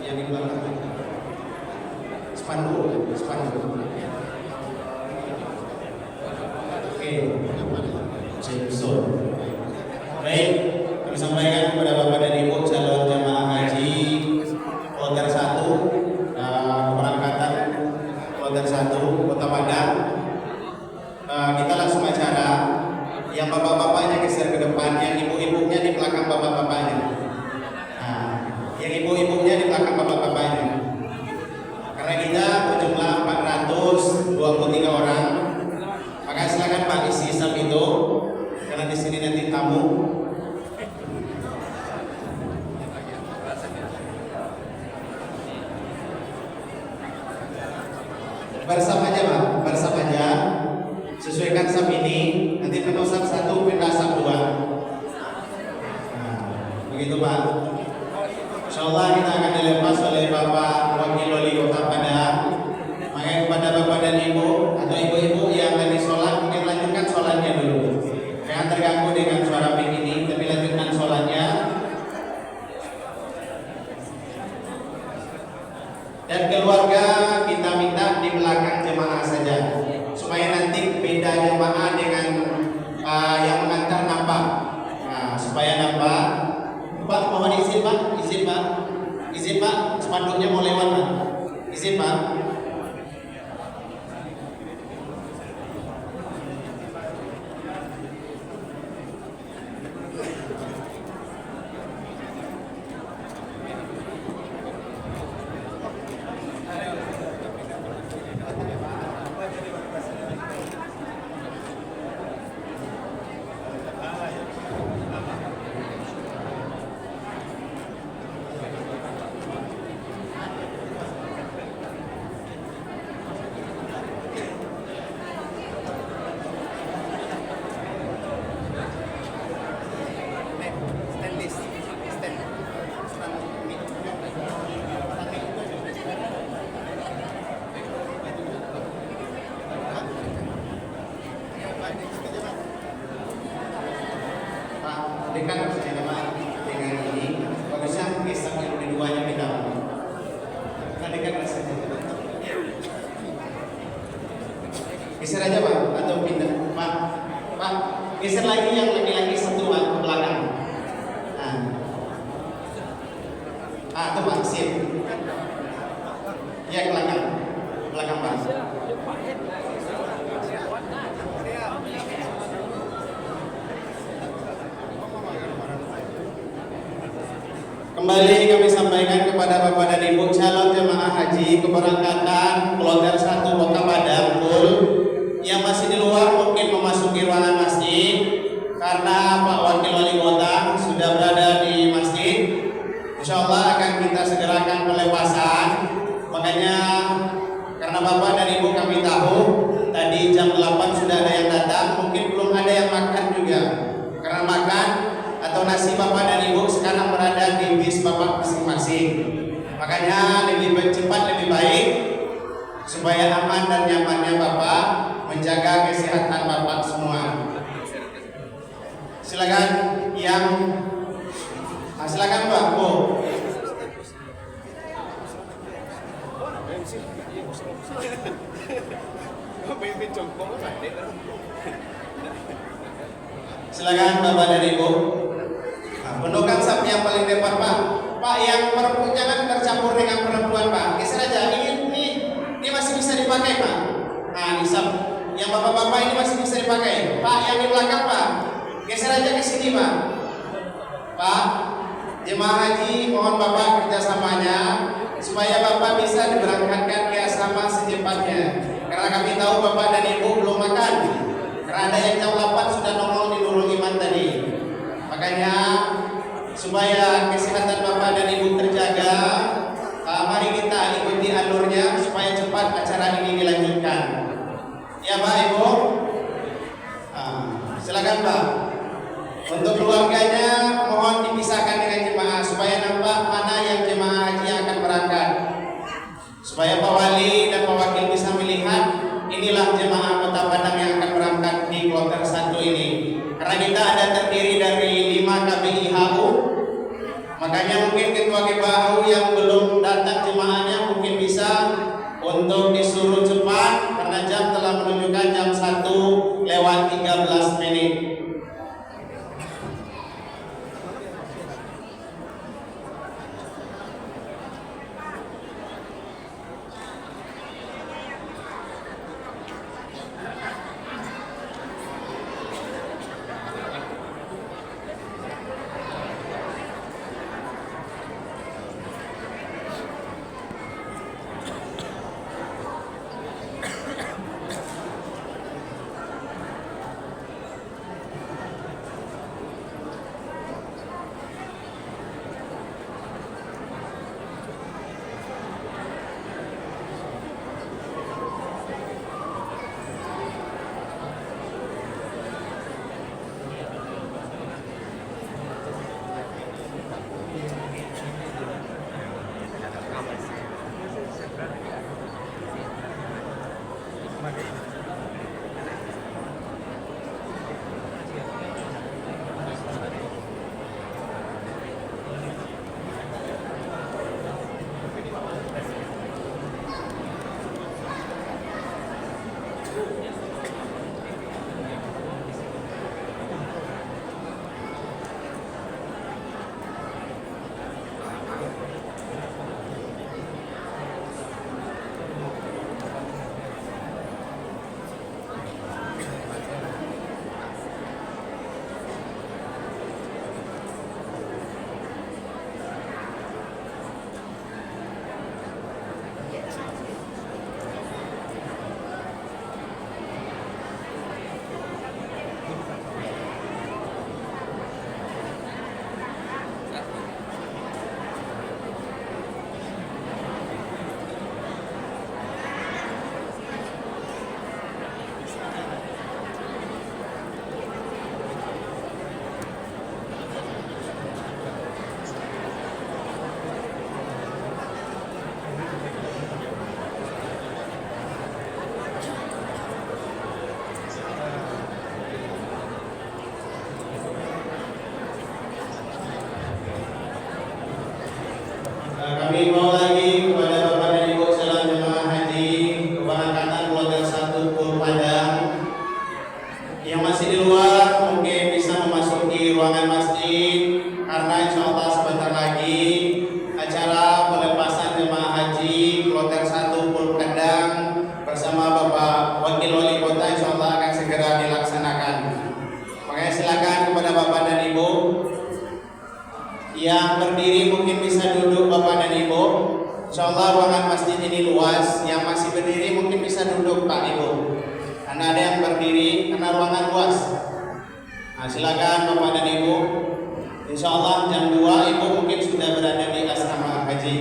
Yang di belakang spanduk. Oke, Jameson. Baik, kami sampaikan kepada Bapak dan Ibu calon jamaah haji kloter 1 keberangkatan kloter 1 Kota Padang. Kita langsung acara. Yang bapak-bapaknya geser ke depan, yang ibu-ibunya di belakang bapak-bapaknya. Yang ibu-ibunya di belakang bapak-bapaknya. Karena kita berjumlah 423 orang, maka silakan Pak isi sab itu, karena di sini nanti tamu. Bersab aja Pak, bersab aja. Sesuaikan sab ini, nanti pindah sab 1, pindah sab 2. Begitu Pak. Insyaallah kita akan dilepas oleh Bapak Wakil Wali Kota Padang. Maka kepada Bapak dan Ibu atau ibu-ibu yang tadi sholat, mungkin lanjutkan sholatnya dulu. Jangan terganggu dengan suara mic ini, tapi lanjutkan sholatnya. Dan keluarga kita minta di belakang jemaah saja, supaya nanti beda jemaah dengan yang mengantar nampak. Supaya nampak. Pak, mohon izin Pak, izin Pak, spanduknya mau lewat Pak, izin Pak. Dekat saja Pak dengan ini, bagusnya kisah yang keduanya kita. Nah, dekat saja. Geser aja Pak, atau pindah Pak, geser lagi yang laki-laki satu Pak ke belakang. Itu Pak, sip. Ya, ke belakang Pak. Kembali kami sampaikan kepada Bapak dan Ibu calon jemaah haji keberangkatan kloter 1 Kota Padang yang masih di luar mungkin memasuki ruangan masjid, karena Pak Wakil Wali Kota sudah berada di masjid. Insyaallah akan kita segerakan pelepasan. Makanya karena Bapak dan Ibu kami tahu tadi jam 8 sudah ada yang datang, mungkin belum ada yang makan juga. Karena makan atau nasi Bapak dan Ibu sekarang berada di bis Bapak masing-masing. Makanya lebih cepat lebih baik, supaya aman dan nyamannya Bapak, menjaga kesehatan Bapak semua. Silakan silakan Pak. Silakan Bapak dan Ibu. Penuhkan sab yang paling depan Pak. Pak, yang perempuan jangan tercampur dengan perempuan Pak. Geser aja. Ini masih bisa dipakai Pak. Ini sab yang bapak-bapak ini masih bisa dipakai. Pak, yang di belakang Pak, geser aja ke sini Pak. Pak, jemaah haji mohon Bapak kerjasamanya supaya Bapak bisa diberangkatkan ke asrama secepatnya. Karena kami tahu Bapak dan Ibu belum makan. Karena ada yang jam 8 sudah nongol di Nurul Iman tadi. Makanya supaya kesehatan Bapak dan Ibu terjaga, mari kita ikuti alurnya supaya cepat acara ini dilanjutkan. Ya Pak Ibu, silakan Pak. Untuk keluarganya mohon dipisahkan dengan jemaah supaya nampak mana yang jemaah haji yang akan berangkat. Supaya Pak Wali dan Pak Wakil bisa melihat inilah jemaah Kota Padang yang akan berangkat di kloter 1 ini. Karena kita ada terdiri dari 5 KBIHU. Makanya mungkin ketua KBIHU yang belum datang jemaahnya mungkin bisa untuk disuruh cepat karena jam telah menunjukkan jam 1:13. Kami mau lagi kepada Bapak dan Ibu calon jemaah haji keberangkatan kloter 1 Pul Padang yang masih di luar mungkin bisa memasuki ruangan masjid karena insya Allah sebentar lagi acara pelepasan jemaah haji kloter 1 Pul Padang bersama Bapak Wakil Wali Kota insya Allah akan segera dilaksanakan. Makanya silakan kepada Bapak dan Ibu yang berdiri mungkin bisa duduk Bapak dan Ibu. Insyaallah ruangan masjid ini luas. Yang masih berdiri mungkin bisa duduk Pak Ibu. Karena ada yang berdiri karena ruangan luas. Nah, silakan Bapak dan Ibu. Insyaallah jam 2 Ibu mungkin sudah berada di asrama haji.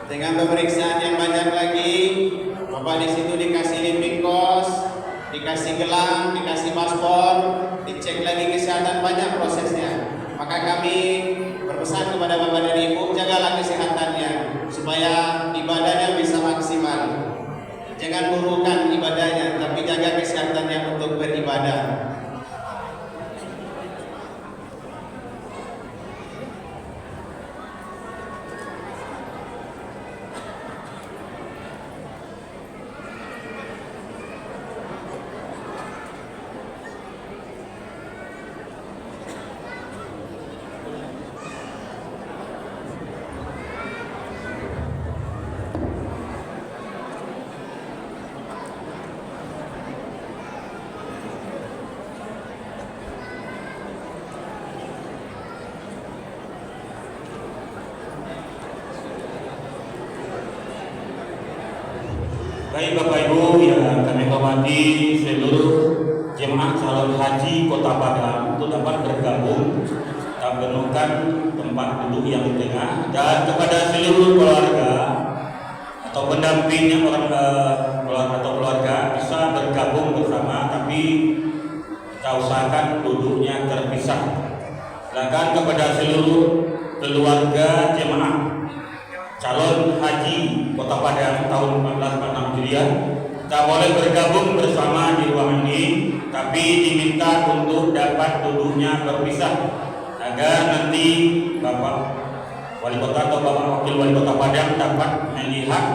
Dengan pemeriksaan yang banyak lagi, Bapak di situ dikasih living kos, dikasih gelang, dikasih paspor, dicek lagi kesehatan, banyak prosesnya. Maka kami berpesan kepada Bapak dan Ibu, jagalah kesehatannya supaya ibadahnya bisa maksimal. Jangan burukan ibadahnya, tapi jaga kesehatannya untuk beribadah. Baik Bapak Ibu yang kami hormati, seluruh jemaah calon haji Kota Padang untuk dapat bergabung dan menemukan tempat duduk yang di tengah, dan kepada seluruh keluarga atau pendampingnya keluarga bisa bergabung bersama, tapi kita usahakan duduknya terpisah. Silakan kepada seluruh keluarga jemaah calon haji Kota Padang tahun 1446 Hijriah, kita boleh bergabung bersama di ruangan ini, tapi diminta untuk dapat duduknya berpisah agar nanti Bapak Wali Kota atau Bapak Wakil Wali Kota Padang dapat melihat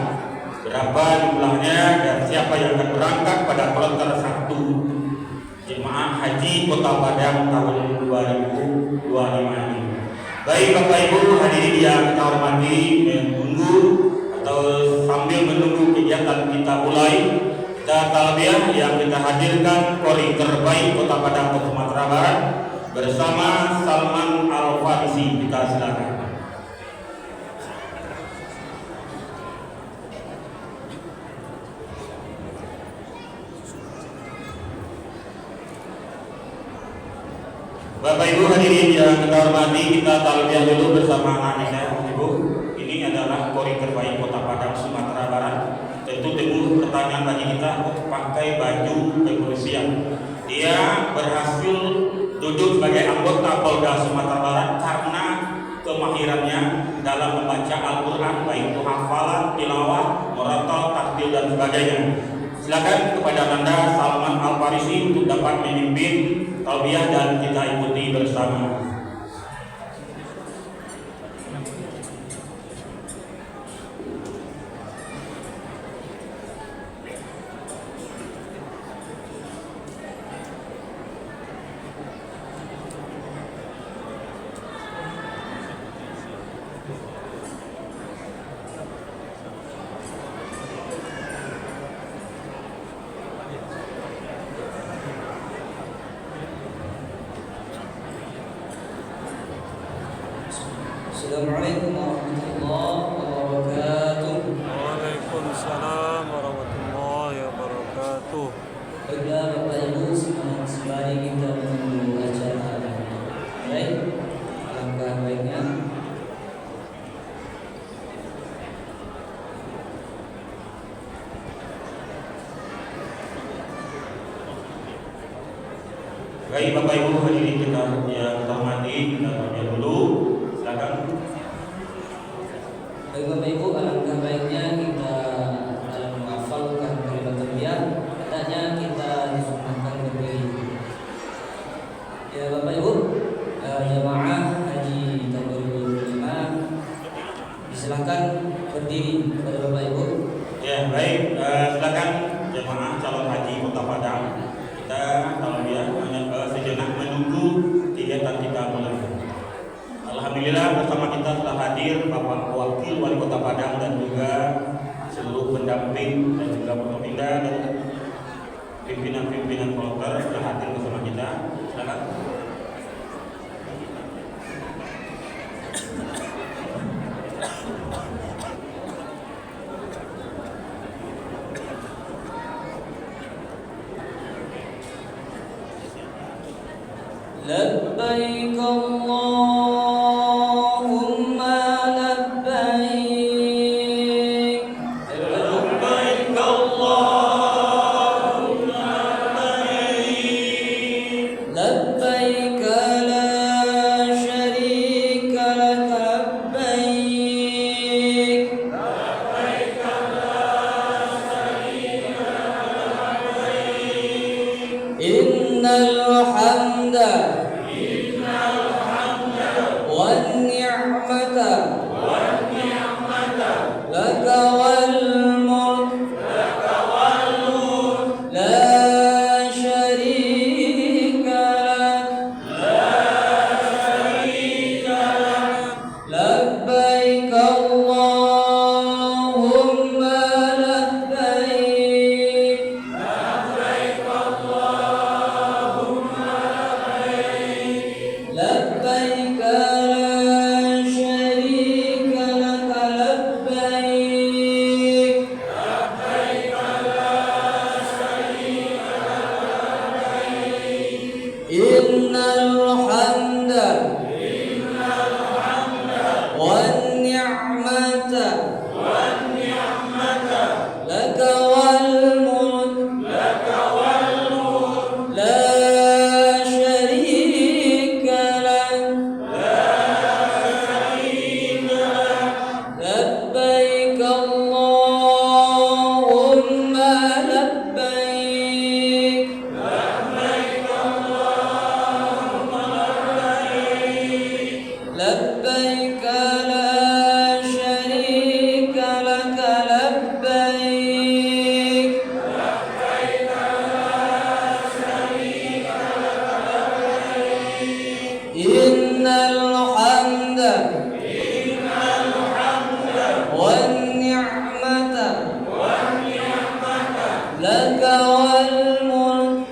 berapa jumlahnya dan siapa yang akan berangkat pada kloter 1 jemaah haji Kota Padang tahun 2025 ini. Baik Bapak Ibu hadirin yang kita hormati, menunggu atau sambil menunggu kegiatan kita mulai, kita talbiyah yang kita hadirkan kori terbaik Kota Padang atau Sumatera Barat bersama Salman Al-Farisi. Kita silakan. Bapak Ibu hadirin yang kita hormati, kita talbiyah dulu bersama anak saya Ibu. Ini adalah kori terbaik Kota Padang Sumatera Barat. Tentu timbul pertanyaan bagi kita, pakai baju kepolisian. Dia berhasil duduk sebagai anggota Polda Sumatera Barat karena kemahirannya dalam membaca Al-Quran, baik itu hafalan, tilawah, murattal, taktil dan sebagainya. Silakan kepada Anda Salman Al-Farisi untuk dapat memimpin talbiyah dan kita ikuti bersama. Assalamualaikum warahmatullahi wabarakatuh. Waalaikumsalam warahmatullahi wabarakatuh. Baiklah Bapak Ibu, sembari kita menunggu acara baik, alangkah baiknya Baik Bapak Ibu hadirin kita yang kita hormati, kita talbiyah dulu. Silakan. Baik Bapak Ibu, alangkah baiknya kita dalam menghafalkan kalimat talbiyah, hendaknya kita disunnahkan berdiri. Ya Bapak Ibu, jemaah haji tahun 2025 disilahkan berdiri kepada Bapak Ibu. Ya baik, silakan jemaah calon haji Kota Padang. Kita talbiyah sejenak menunggu kegiatan kita mulai. Alhamdulillah bersama kita telah hadir Bapak Wakil Wali Kota Padang dan juga seluruh pendamping dan juga pemindah dan pimpinan-pimpinan kloter sudah hadir bersama kita. Silakan. Labbaik Allahumma labbaik. Labbaik Allahumma labbaik. Labbaik la syarika lak labbaik. Labbaik la syarika lak labbaik. Innal hamda wan ni'mata laka wal mulk la syarika lak. Labbaik Allahumma labbaik. Innal hamda wan ni'mata laka wal mulk la syarika lak labbaik Allahumma labbaik labbaik la syarika lak labbaik innal hamda wan ni'mata laka wal mulk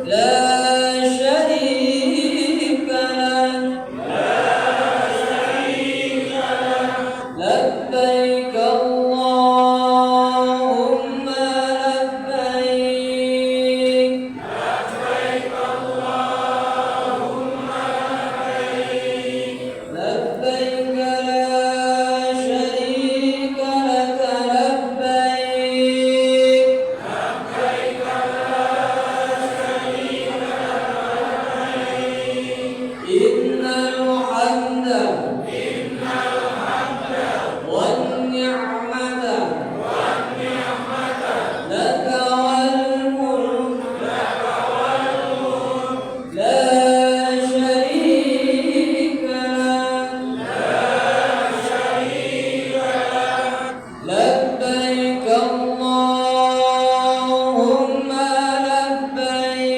la syarika lak labbaik Allahumma labbaik labbaik la syarika lak labbaik innal hamda wan ni'mata laka wal mulk la syarika lak labbaik Allahumma labbaik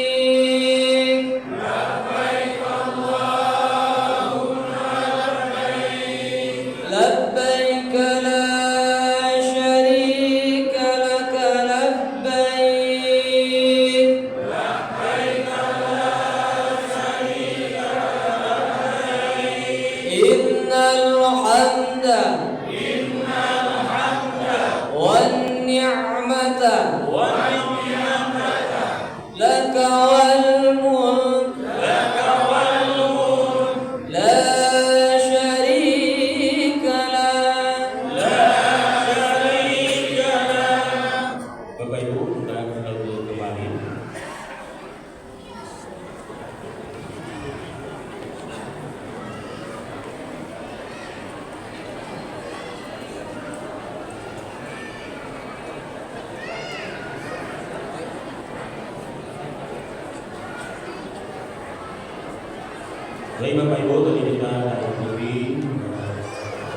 labbaik la syarika lak labbaik innal hamda wan ni'mata laka wal mulk la syarika lak Bapak Ibu sudah duduk kembali. Baik Bapak Ibu, tadi kita ikuti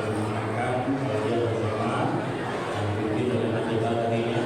mengenalkan belajar bersama dan ikuti dengan kita tadinya.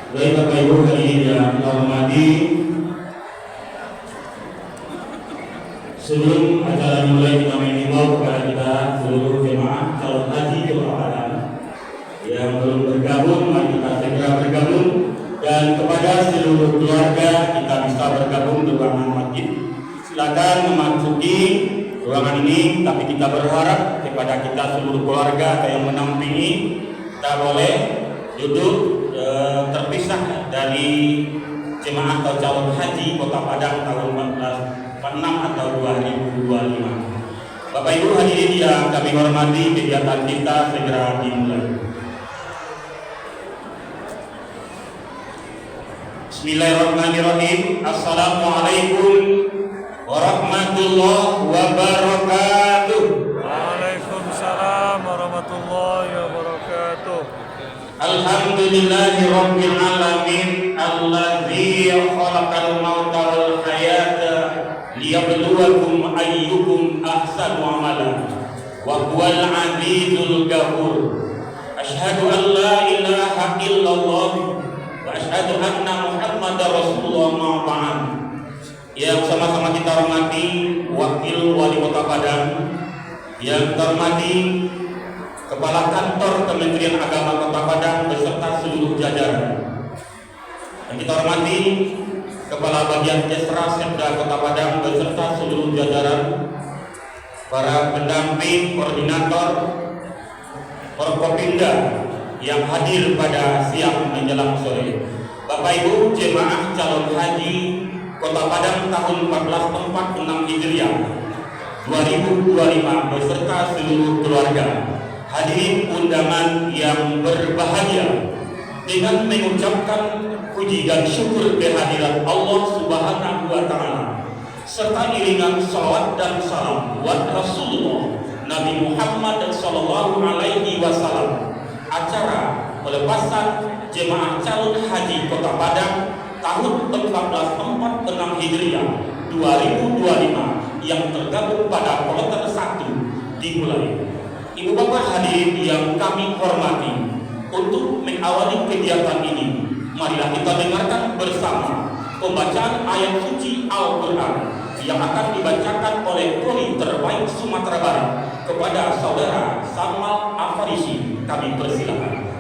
Baik Bapak Ibu hadirin yang kita hormati, sebelum acara dimulai kita mengimbau kepada kita seluruh jemaah calon haji kebawahan yang belum bergabung, mari kita segera bergabung, dan kepada seluruh keluarga kita bisa bergabung di ruangan masjid. Silakan memasuki ruangan ini, tapi kita berharap kepada kita seluruh keluarga yang menampingi kita boleh duduk terpisah dari jemaah atau calon haji Kota Padang tahun 1446 atau 2025. Bapak Ibu hadirin yang kami hormati, kegiatan kita segera dimulai. Bismillahirrahmanirrahim. Assalamualaikum warahmatullahi wabarakatuh. Waalaikumsalam warahmatullahi wabarakatuh. Alhamdulillahirabbil alamin. Allazi khalaqal mauta wal hayata liyabluwakum ayyukum ahsanu amala wa huwal azizul ghafur. Asyhadu an la ilaha illallah wa asyhadu anna Muhammadar Rasulullah ma ba'd. Yang sama-sama kita hormati Wakil Wali Kota Padang, yang terhormati Kepala Kantor Kementerian Agama Kota Padang beserta seluruh jajaran, yang kita hormati Kepala Bagian Kesra Setda Kota Padang beserta seluruh jajaran, para pendamping koordinator Forkopimda yang hadir pada siang menjelang sore, Bapak Ibu jemaah calon haji Kota Padang tahun 1446 Hijriah 2025 beserta seluruh keluarga, hadirin undangan yang berbahagia, dengan mengucapkan puji dan syukur kehadirat Allah Subhanahu wa Ta'ala serta iringan salawat dan salam buat Rasulullah Nabi Muhammad sallallahu alaihi wasallam, acara pelepasan jemaah calon haji Kota Padang tahun 1446 Hijriah 2025 yang tergabung pada kloter 1 dimulai. Ibu bapak hadirin yang kami hormati, untuk mengawali kegiatan ini, marilah kita dengarkan bersama pembacaan ayat suci Al-Quran yang akan dibacakan oleh Koli terbaik Sumatera Barat kepada saudara Samal Afarisi. Kami persilakan.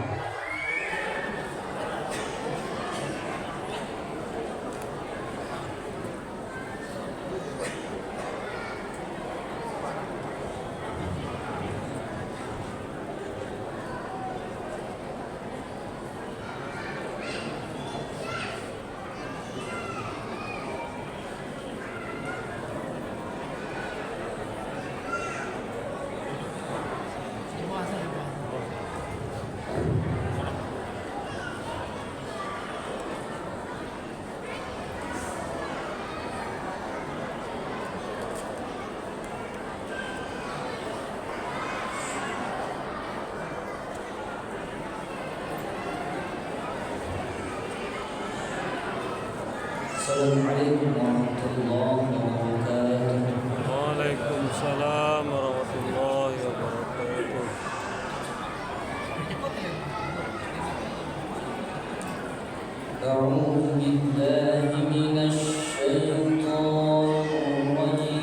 Assalamualaikum warahmatullahi wabarakatuh. Waalaikumsalam warahmatullahi wabarakatuh. A'udzu billahi minasy syaithanir rajim.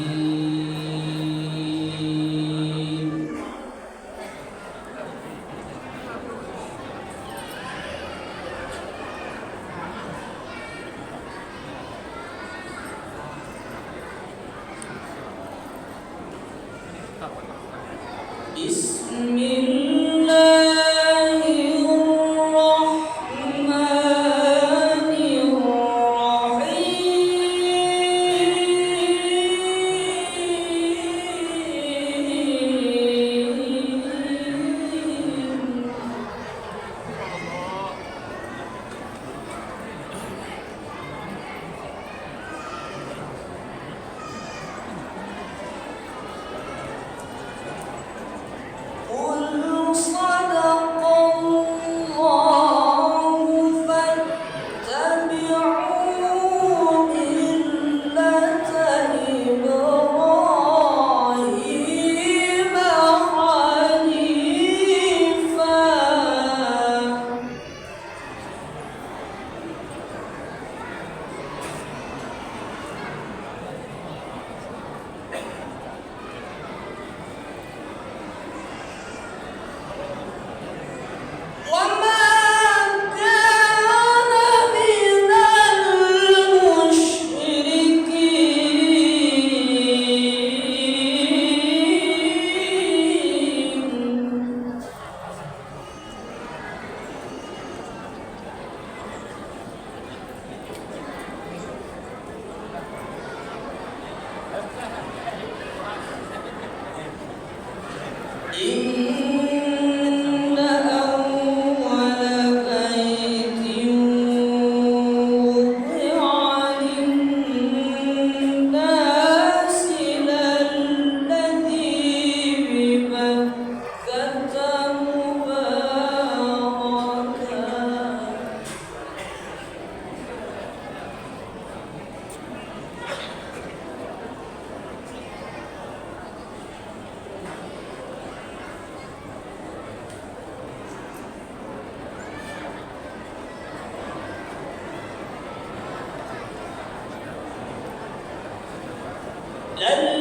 Assalamualaikum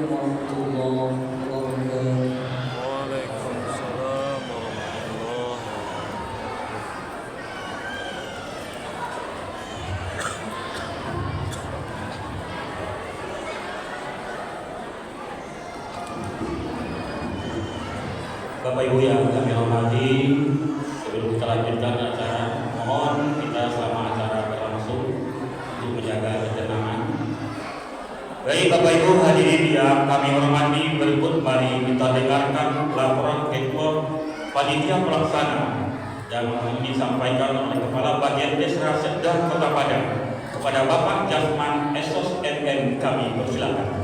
warahmatullahi wabarakatuh. Waalaikumsalam warahmatullahi Bapak Ibu yang kami hormati, sebelum kita lanjutkan acara, mohon kita selama acara berlangsung untuk menjaga ketenangan. Baik Bapak Ibu hadirin yang kami hormati, berikut mari kita dengarkan laporan Ketua Panitia Pelaksana yang disampaikan oleh Kepala Bagian Desra Sedang Kota Padang kepada Bapak Jasman Esos MM. Kami persilakan.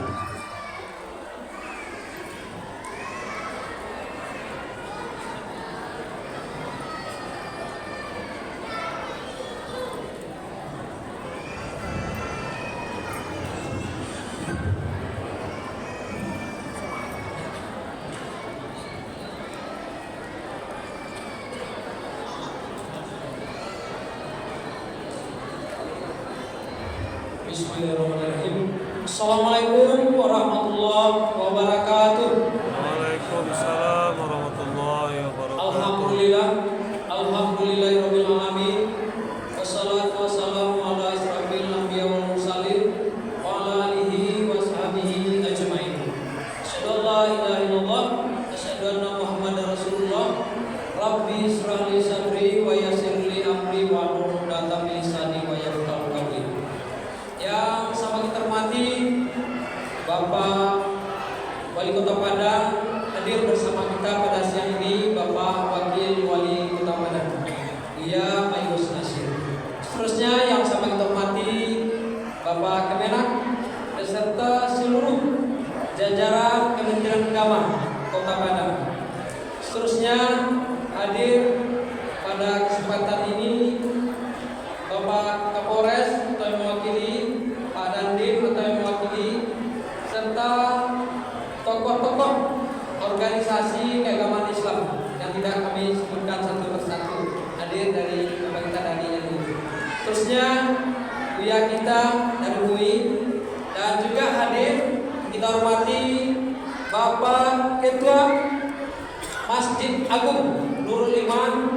Bismillahirrahmanirrahim. Assalamualaikum warahmatullahi wabarakatuh. Waalaikumsalam warahmatullahi wabarakatuh. Alhamdulillahirabbil alamin. Wassalatu wassalamu ala asyrafil anbiya wal mursalin wa ala alihi wa sahbihi ajmain. Asyhadu an la ilaha illallah, asyhadu anna Muhammadar Rasulullah. Rabbi israh li sadri wa yassir li amri wa hlul 'uqdatam min lisani wa yafqahu qawli. Yang sama kita hormati Bapak Wali Kota Padang, hadir bersama kita pada siang ini Bapak Wakil Wali Kota Padang, Ia Mayus Nasir. Seterusnya yang sama kita hormati Bapak Kemenak beserta seluruh jajaran Kementerian Agama Kota Padang. Seterusnya hadir pada kesempatan ini Bapak Kapolres atau yang mewakili, Pak Dandim atau yang mewakili, serta tokoh-tokoh organisasi keagamaan Islam yang tidak kami sebutkan satu persatu hadir dari Bapak kita dari NU. Terusnya Buya kita dari UI, dan juga hadir kita hormati Bapak Ketua Masjid Agung Nurul Iman,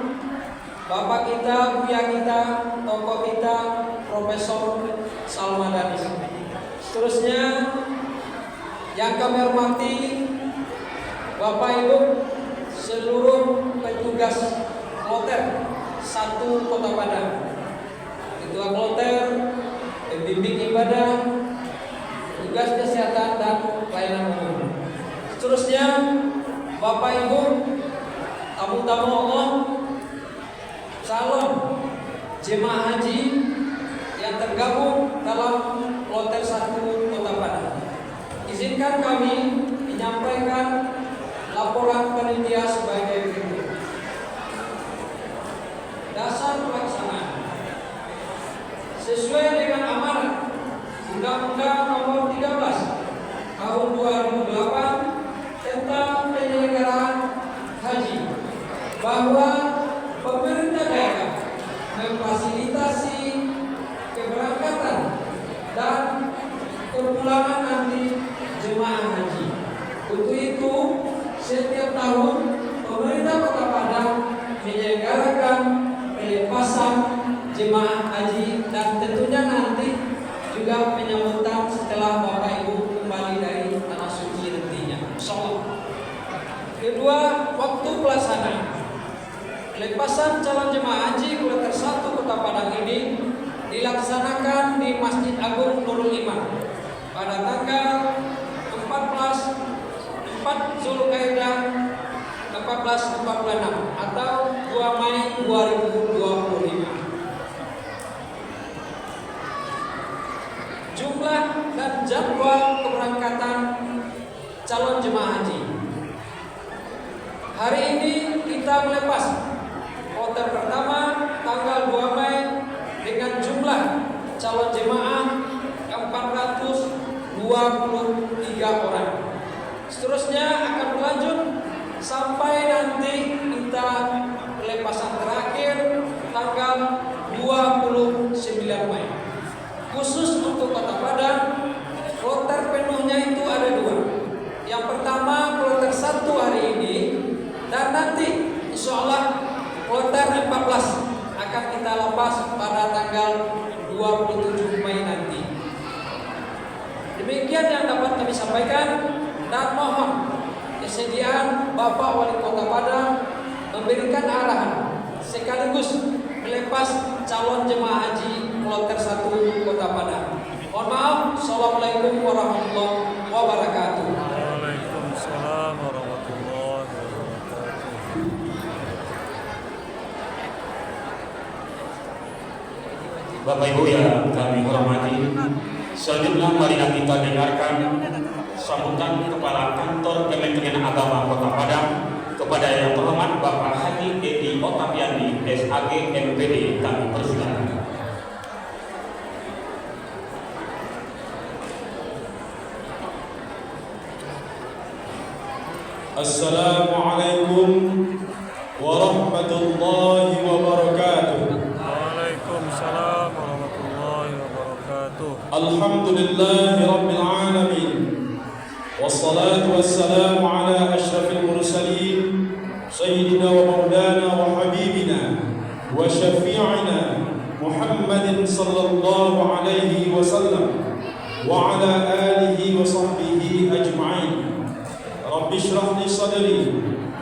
Bapak kita, Buya kita, tokoh kita, Profesor Salman Danis. Seterusnya yang kami hormati Bapak Ibu seluruh petugas kloter 1 Kota Padang, ketua kloter, pembimbing ibadah, tugas kesehatan dan pelayanan umum. Seterusnya Bapak Ibu tamu-tamu Allah, calon jemaah haji yang tergabung dalam kloter 1 Kota Padang. Izinkan kami menyampaikan laporan panitia sebagai berikut. Dasar pelaksanaan sesuai dengan amanat Undang-Undang Nomor 13 Tahun 2008 tentang penyelenggaraan haji, bahwa pemerintah daerah memfasilitasi keberangkatan dan kepulangan nanti jemaah haji. Untuk itu, setiap tahun pemerintah Kota Padang menyelenggarakan pelepasan jemaah haji dan tentunya nanti juga penyambutan setelah Bapak Ibu kembali dari tanah suci nantinya. Insyaallah. Kedua, waktu pelaksanaan. Pelepasan calon jemaah haji kloter 1 Kota Padang ini dilaksanakan di Masjid Agung Nurul Iman pada tanggal 4 Zulkaidah 1446 atau 2 Mei 2025. Jumlah dan jadwal keberangkatan calon jemaah haji. Hari ini kita melepas kloter pertama tanggal 2 Mei dengan jumlah calon jemaah 423 orang. Seterusnya akan berlanjut sampai nanti kita pelepasan terakhir tanggal 29 Mei. Khusus untuk Kota Padang, kloter penuhnya itu ada 2. Yang pertama kloter 1 hari ini, dan nanti insya Allah kloter 14 akan kita lepas pada tanggal 27 Mei nanti. Demikian yang dapat kami sampaikan, dan mohon kesediaan Bapak Wali Kota Padang memberikan arahan sekaligus melepas calon jemaah haji kloter 1 Kota Padang. Mohon maaf. Assalamualaikum warahmatullahi wabarakatuh. Waalaikumsalam warahmatullahi wabarakatuh. Bapak Ibu yang kami hormati, selanjutnya mari kita dengarkan sambutan Kepala Kantor Kementerian Agama Kota Padang kepada Yang Terhormat Bapak Haji Edi Otapiandi, SAG MPD. Kami persilakan. Assalamualaikum warahmatullahi wabarakatuh. Waalaikumsalam warahmatullahi wabarakatuh. Alhamdulillahi rabbil alamin. Wassalatu wassalamu ala asyrafil mursalin sayyidina wa maulana wa habibina wa syafi'ina Muhammadin sallallahu alaihi wasallam wa ala alihi wa sahbihi ajma'in. Rabbi shrah li sadri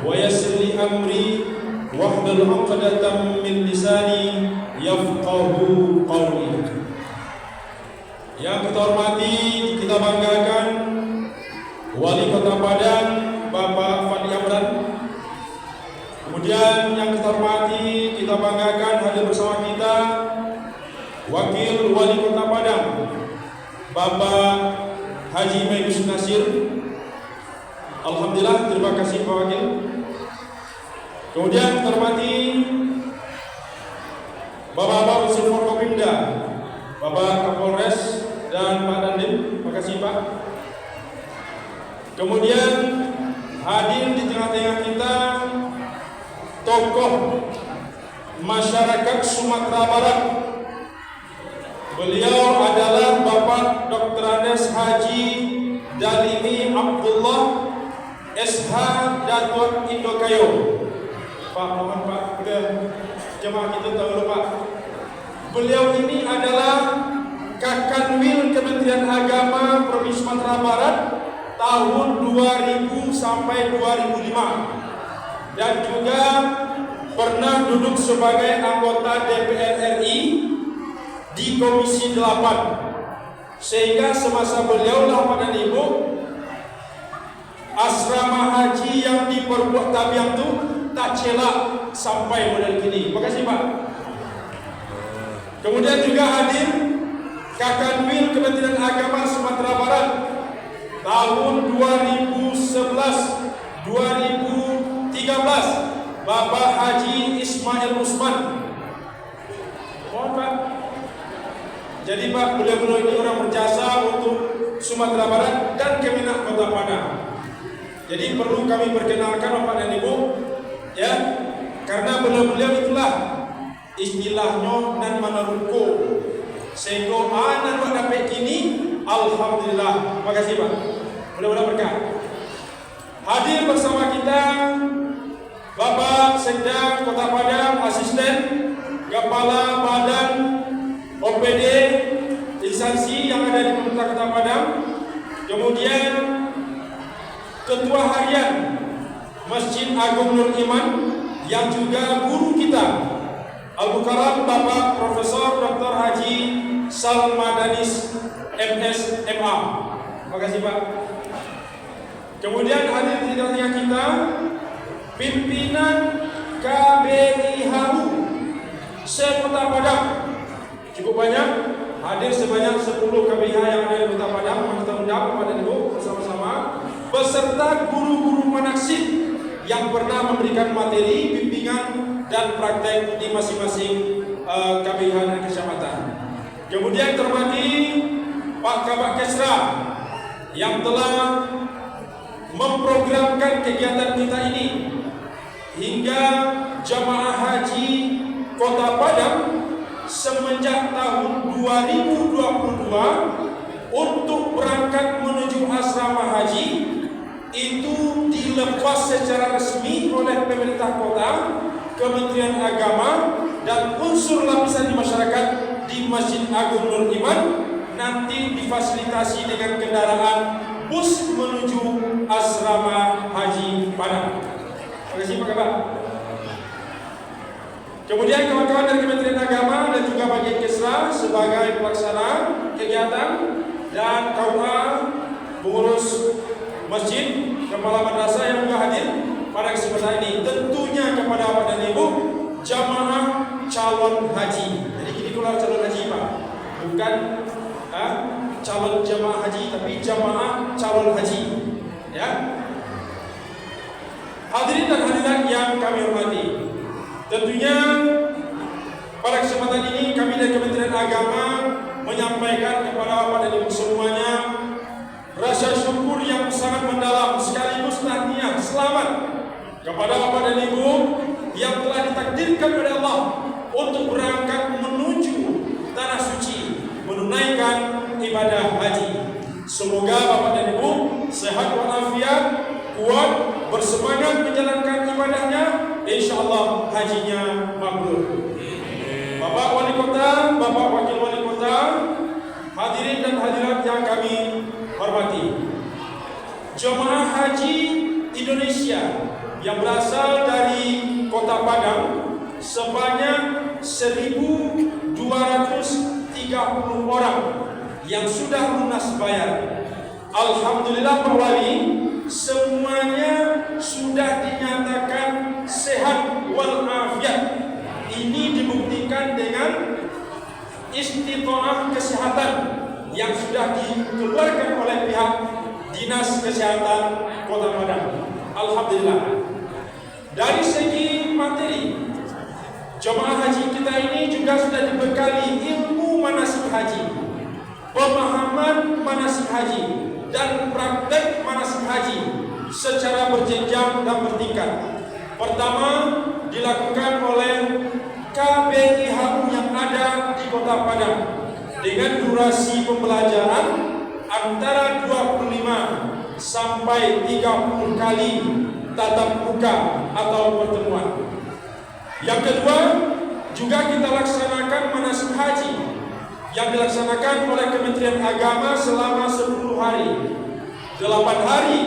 wa yassir li amri wahlul 'uqdatam min lisani yafqahu qawli. Yang kita hormati, kita banggakan Wali Kota Padang Bapak Fadli Amran. Kemudian yang kita hormati, kita banggakan hadir bersama kita Wakil Wali Kota Padang Bapak Haji Maidus Nasir. Alhamdulillah, terima kasih Pak Wakil. Kemudian kita hormati Bapak Unsur Forkopimda, Bapak Kapolres dan Pak Dandim. Terima kasih Pak. Kemudian hadir di tengah-tengah kita tokoh masyarakat Sumatera Barat. Beliau adalah Bapak Dr. Andes Haji Dalimi Abdullah SH Datuk Indokayo. Pak, mohon Pak, ke jemaah kita tahu Pak. Beliau ini adalah Kakanwil Kementerian Agama Provinsi Sumatera Barat tahun 2000 sampai 2005 dan juga pernah duduk sebagai anggota DPR RI di Komisi 8, sehingga semasa beliau lah Bapak dan Ibu asrama haji yang diperbuat Tabiang itu tak celak sampai model kini. Terima kasih Pak. Kemudian juga hadir Kakanwil Kementerian Agama Sumatera Barat tahun 2011-2013 Bapak Haji Ismail Usman. Mohon Pak. Jadi Pak, beliau ini orang berjasa untuk Sumatera Barat dan Kemenak Kota Padang. Jadi perlu kami perkenalkan Bapak dan Ibu, ya, karena beliau itulah istilahnya nan manaruko. Sehingga anak buat dapat kini, alhamdulillah. Terima kasih Pak. Mudah-mudahan berkah. Hadir bersama kita Bapak Sekda Kota Padang, Asisten Kepala Badan OPD instansi yang ada di Pemerintah Kota Padang. Kemudian Ketua Harian Masjid Agung Nur Iman yang juga guru kita Al-Mukarram Bapak Profesor Dr. Haji Salmadanis MS MA. Terima kasih Pak. Kemudian hadir di tengah kita pimpinan KBIHU se-Kota Padang. Cukup banyak, hadir sebanyak 10 KBIH yang ada di Kota Padang. Kita undang Bapak dan Ibu bersama-sama beserta guru-guru manaksih yang pernah memberikan materi, bimbingan dan praktek di masing-masing KBIH dan kecamatan. Kemudian terhormati Pak Kabak Kesra yang telah memprogramkan kegiatan kita ini hingga jamaah haji Kota Padang semenjak tahun 2022 untuk berangkat menuju asrama haji itu dilepas secara resmi oleh pemerintah kota, Kementerian Agama dan unsur lapisan di masyarakat di Masjid Agung Nur Iman nanti difasilitasi dengan kendaraan bus menuju asrama haji Padang. Terima kasih Pak Kabak. Kemudian kawan-kawan dari Kementerian Agama dan juga bagian Kesra sebagai pelaksana kegiatan dan KUA pengurus masjid, kepala madrasah yang juga hadir pada kesempatan ini. Tentunya kepada Bapak dan Ibu jamaah calon haji. Jadi ini kalau calon haji Pak, bukan calon jamaah haji, tapi jamaah calon haji. Ya. Hadirin dan hadirat yang kami hormati. Tentunya pada kesempatan ini kami dari Kementerian Agama menyampaikan kepada Bapak dan Ibu semuanya rasa syukur yang sangat mendalam sekaligus tahniah selamat kepada Bapak dan Ibu yang telah ditakdirkan oleh Allah untuk berangkat menuju tanah suci menunaikan ibadah haji. Semoga Bapak dan Ibu sehat walafiat, kuat, bersemangat menjalankan ibadahnya, insyaallah hajinya mabrur. Bapak Wali Kota, Bapak Wakil Wali Kota, hadirin dan hadirat yang kami hormati. Jemaah haji Indonesia yang berasal dari Kota Padang sebanyak 1.230 orang yang sudah lunas bayar. Alhamdulillah Pak Wali, semuanya sudah dinyatakan sehat walafiat. Ini dibuktikan dengan istitoah kesehatan yang sudah dikeluarkan oleh pihak Dinas Kesehatan Kota Padang. Alhamdulillah. Dari segi materi, jemaah haji kita ini juga sudah dibekali ilmu manasik haji, pemahaman manasik haji, dan praktek manasik haji secara berjenjang dan bertingkat. Pertama dilakukan oleh KBIHU yang ada di Kota Padang dengan durasi pembelajaran antara 25 sampai 30 kali tatap muka atau pertemuan. Yang kedua, juga kita laksanakan manasik haji yang dilaksanakan oleh Kementerian Agama selama 10 hari. 8 hari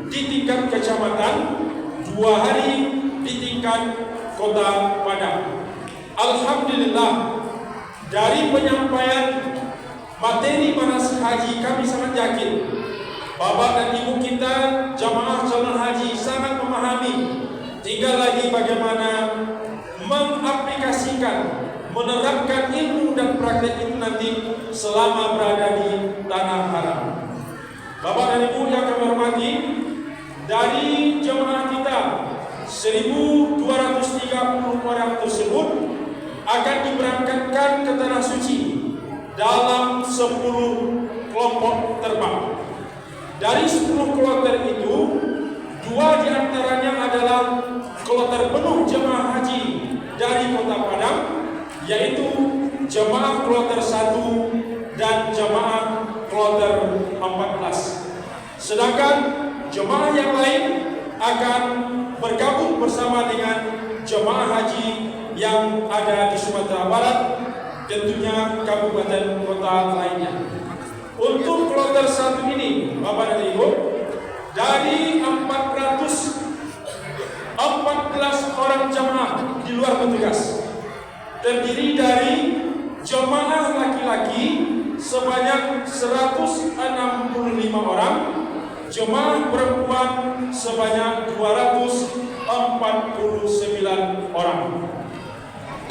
di tingkat kecamatan, 2 hari di tingkat kota Padang. Alhamdulillah, dari penyampaian materi manasik haji kami sangat yakin Bapak dan Ibu kita jamaah calon haji sangat memahami. Tinggal lagi bagaimana mengaplikasikan, menerapkan ilmu dan praktek itu nanti selama berada di tanah haram. Bapak dan Ibu yang kami hormati, dari jemaah kita 1.230 orang tersebut akan diberangkatkan ke tanah suci dalam 10 kelompok terbang. Dari 10 kloter itu, 2 diantaranya adalah kloter penuh jemaah haji dari Kota Padang, yaitu jemaah kloter 1 dan jemaah kloter 14. Sedangkan jemaah yang lain akan bergabung bersama dengan jemaah haji yang ada di Sumatera Barat, tentunya kabupaten kota lainnya. Untuk kloter 1 ini, Bapak dan Ibu, dari 414 orang jemaah di luar petugas, terdiri dari jemaah laki-laki sebanyak 165 orang, jemaah perempuan sebanyak 249 orang.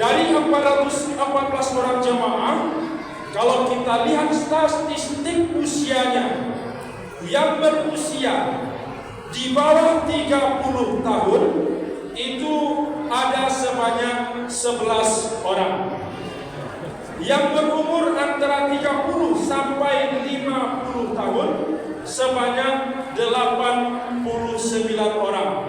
Dari 414 orang jemaah, kalau kita lihat statistik usianya, yang berusia di bawah 30 tahun itu ada sebanyak 11 orang. Yang berumur antara 30 sampai 50 tahun sebanyak 89 orang.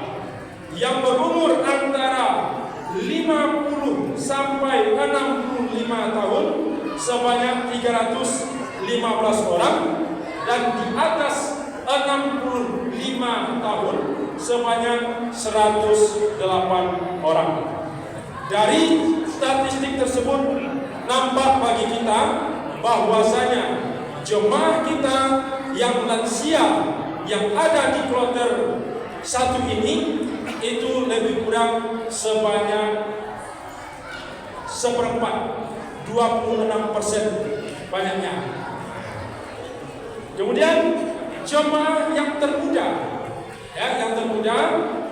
Yang berumur antara 50 sampai 65 tahun sebanyak 315 orang, dan di atas 65 tahun sebanyak 108 orang. Dari statistik tersebut nampak bagi kita bahwasanya jemaah kita yang lansia yang ada di kloter 1 ini itu lebih kurang sebanyak 1/4, 26% banyaknya. Kemudian jemaah yang termuda,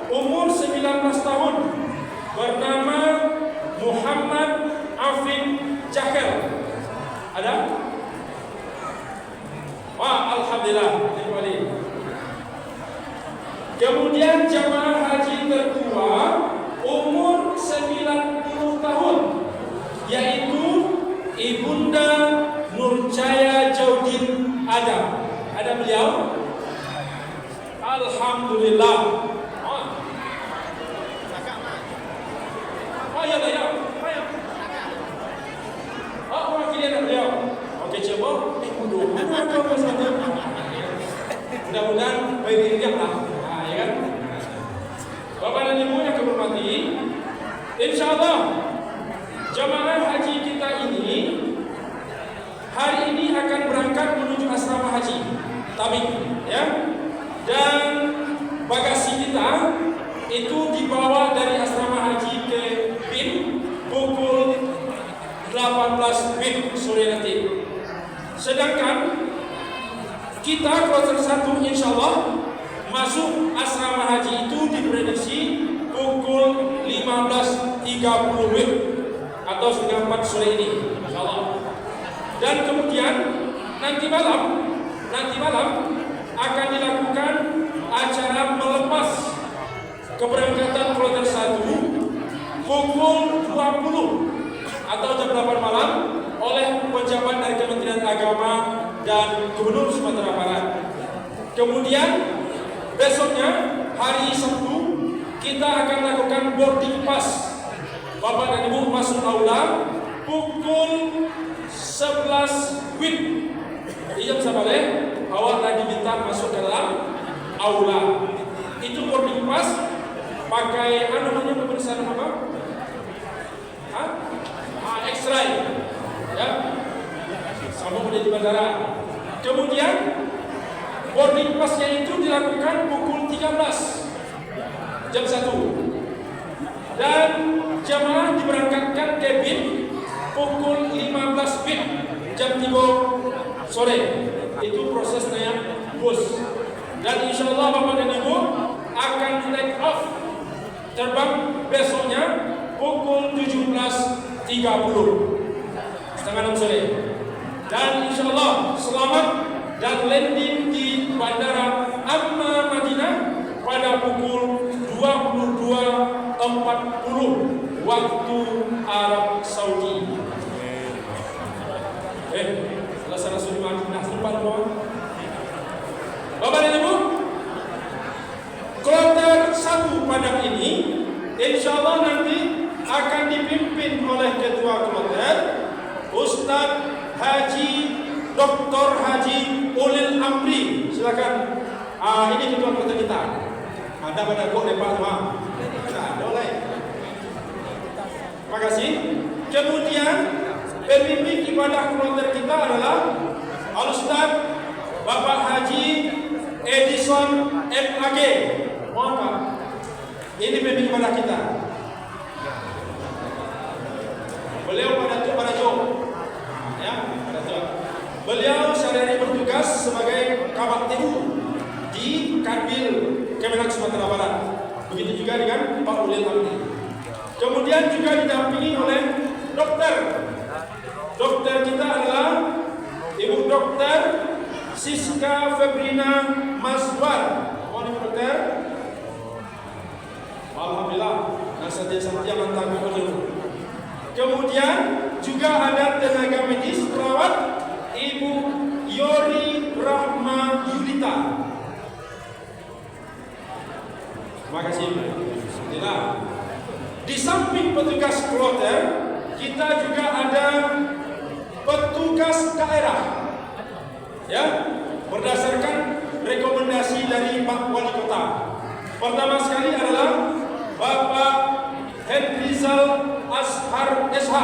umur 19 tahun, bernama Muhammad Afin Jahel. Ada? Wah, alhamdulillah. Kemudian jemaah haji tertua umur 90 tahun, yaitu Ibunda Nurjaya Jaudin Adam. Ada beliau? Alhamdulillah. Wakilnya beliau. Oke, coba. Mudah-mudahan baik diri lah. Ya kan? Bapak dan Ibu yang kami hormati, insyaallah jamaah haji kita ini hari ini akan berangkat menuju asrama haji Tabik, ya. Dan bagasi kita itu dibawa dari asrama haji ke BIM pukul 18 WIB sore nanti. Sedangkan kita kloter 1 insyaallah masuk asrama haji itu diprediksi pukul 15.30 WIB atau setengah 4 sore ini insyaallah. Dan kemudian nanti malam akan dilakukan acara melepas keberangkatan kloter 1 pukul 20 atau jam 8 malam oleh pejabat dari Kementerian Agama dan Gubernur Sumatera Barat. Kemudian besoknya hari Sabtu kita akan lakukan boarding pass. Bapak dan Ibu masuk aula pukul 11 WIB. Ijab sabale, awak lagi minta masuk ke dalam aula. Itu boarding pass pakai namanya pemeriksaan apa? X-ray, ya, sama udah di bandara. Kemudian boarding passnya itu dilakukan pukul 13 jam 1 dan jamaah diberangkatkan cabin pukul 15 WIB jam 3 sore. Itu proses naik bus. Dan insya Allah Bapak dan Ibu akan take off terbang besoknya pukul 17.30 setengah 6 sore. Dan insya Allah selamat dan landing di Bandara Amma Madinah pada pukul 22.40 waktu Arab Saudi. Selesai Rasul Madinah lupa dong. Bapak dan Ibu, kloter 1 Padang ini insya Allah nanti akan dipimpin oleh Ketua Kloter Ustadz Haji Dr. Haji Ulil Amri. Silakan. Ini Ketua Kloter kita. Ada pada kok Pak Tua. Ada oleh. Terima kasih. Kemudian pembimbing ibadah kloter kita adalah Al-Ustadz Bapak Haji Edison MAG. Mohon Pak. Ini pembimbing ibadah kita. Beliau pada job, ya, pada job. Beliau sehari-hari bertugas sebagai kabak TU di Kanwil Kemenak Sumatera Barat. Begitu juga dengan Pak Ulil Amri. Kemudian juga didampingi oleh dokter. Dokter kita adalah Ibu Dokter Siska Febrina Maswar. Mohon Ibu Dokter. Alhamdulillah, nasatya mantap dulu. Kemudian juga ada tenaga medis perawat Ibu Yori Rahma Yulita. Terima kasih. Alhamdulillah. Di samping petugas kloter, kita juga ada petugas daerah. Ya, berdasarkan rekomendasi dari Pak Wali Kota. Pertama sekali adalah Bapak Hendrizal Ashar SH.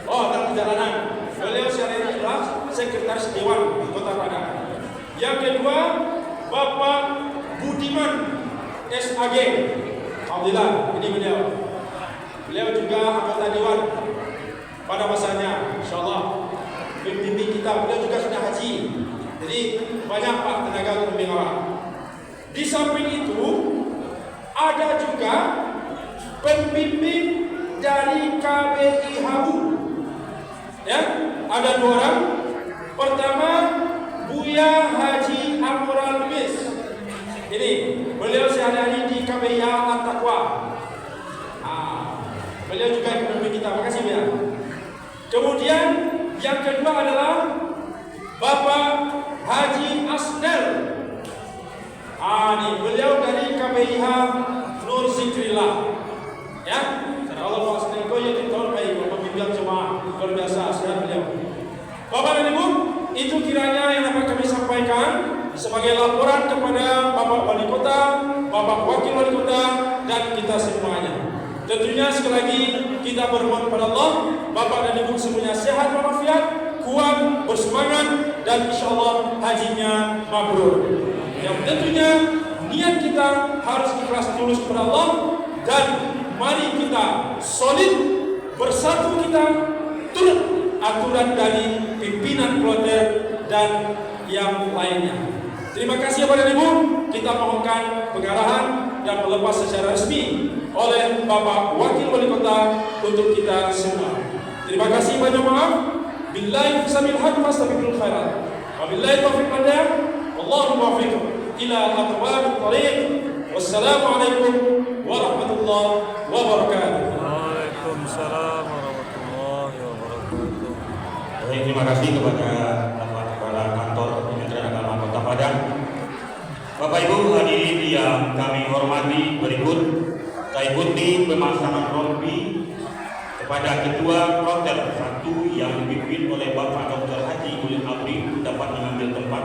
Dan perjalanan. Beliau sehari-hari adalah Sekretaris Dewan Kota Padang. Yang kedua, Bapak Budiman SAG. Alhamdulillah, ini beliau. Beliau juga anggota Dewan pada masanya, insyaallah. Pembimbing kita, beliau juga sudah haji. Jadi banyak Pak tenaga pembimbing orang. Di samping itu ada juga pembimbing dari KBI Habu. Ya, ada 2 orang. Pertama, Buya Haji Amoral Luis. Ini beliau sehari-hari di KBI At-Taqwa. Beliau juga pembimbing kita. Makasih Buya. Kemudian yang kedua adalah Bapak Haji Asnel. Ini beliau dari KBIH Nur Zikrillah. Ya, kalau Pak Asnel ya tahun baik pembimbing jemaah luar biasa sehat beliau. Bapak dan Ibu, itu kiranya yang dapat kami sampaikan sebagai laporan kepada Bapak Wali Kota, Bapak Wakil Wali Kota, dan kita semuanya. Tentunya sekali lagi kita bermohon pada Allah, Bapak dan Ibu semuanya sehat walafiat, kuat, bersemangat, dan insya Allah hajinya mabrur. Yang tentunya niat kita harus ikhlas tulus kepada Allah, dan mari kita solid bersatu, kita turut aturan dari pimpinan kloter dan yang lainnya. Terima kasih kepada Ibu. Kita mohonkan pengarahan dan melepas secara resmi oleh Bapak Wakil Wali Kota untuk kita semua. Terima kasih banyak, maaf. Billahi fisabil haq fastabiqul khairat. Wabillahi taufiq wal hidayah. Wallahu muwaffiq ila aqwamit thariq. Wassalamualaikum warahmatullahi wabarakatuh. Waalaikumsalam warahmatullahi wabarakatuh. Baik, terima kasih kepada kepala kantor Kementerian Agama Kota Padang. Bapak Ibu hadirin yang kami hormati, berikut saya ikuti pemasangan rompi kepada Ketua Kloter 1 yang dipimpin oleh Bapak Dr. Haji Ulil Amri dapat mengambil tempat.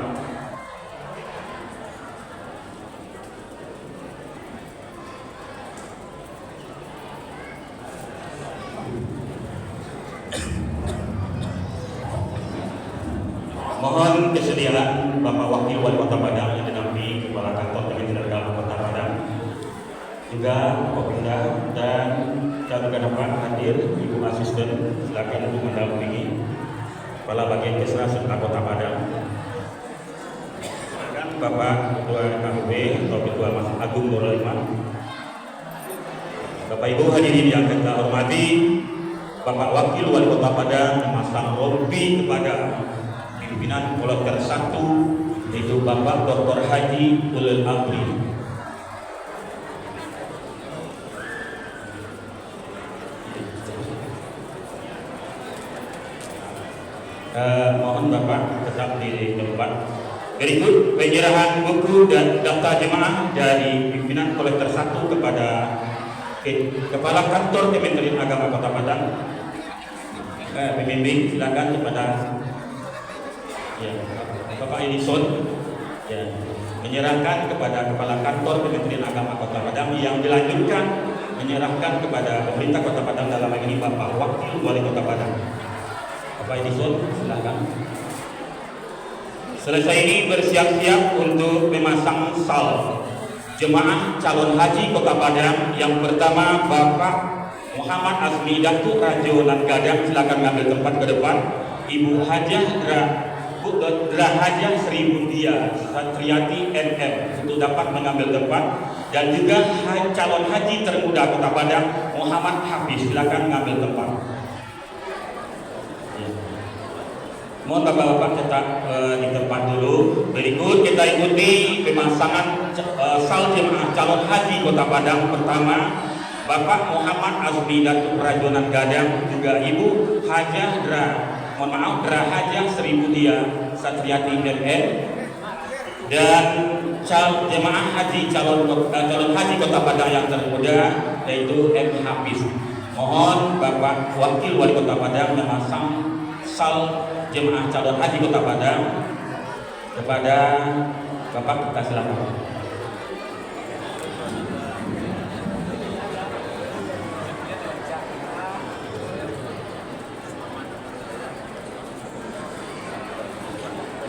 sekalian, Bapak Wakil Wali Kota Padang yang didampingi Kepala Kantor Kementerian Agama Kota Padang, juga Kopinda, dan juga dapat hadir Ibu Asisten, silakan untuk mendampingi Kepala Bagian Kesra serta Kota Padang. Silakan Bapak Ketua KPP atau Ketua Masjid Agung Nurul Iman. Bapak Ibu hadirin yang kita hormati, Bapak Wakil Wali Kota Padang memasang rompi kepada pimpinan Kloter 1, yaitu Bapak Dr. Haji Ulul Amri. Mohon Bapak tetap di tempat. Berikut penyerahan buku dan daftar jemaah dari pimpinan Kloter 1 kepada Kepala Kantor Kementerian Agama Kota Padang. Pembimbing silakan kepada Bapak Edison menyerahkan kepada Kepala Kantor Kementerian Agama Kota Padang yang dilanjutkan menyerahkan kepada pemerintah Kota Padang, dalam hal ini Bapak Wakil Wali Kota Padang. Bapak Edison silakan. Selesai ini bersiap-siap untuk memasang sal jemaah calon haji Kota Padang. Yang pertama Bapak Muhammad Azmi Datu Rajonan Gadang, silakan mengambil tempat ke depan. Ibu Hajah Hajah Sri Mundia Satriati MM untuk dapat mengambil tempat, dan juga calon haji termuda Kota Padang Muhammad Hafiz, silakan mengambil tempat. Mohon Bapak-bapak tetap di tempat dulu. Berikut kita ikuti pemasangan sal jemaah calon haji Kota Padang. Pertama Bapak Muhammad Azmi Datuk Rajonan Gadang, juga Ibu Hajah Hajah Sri Mudia Satriati MM, dan jemaah haji calon haji Kota Padang yang termuda yaitu M Hafiz. Mohon Bapak Wakil Wali Kota Padang memasang sal jemaah calon haji Kota Padang kepada Bapak, kita silakan.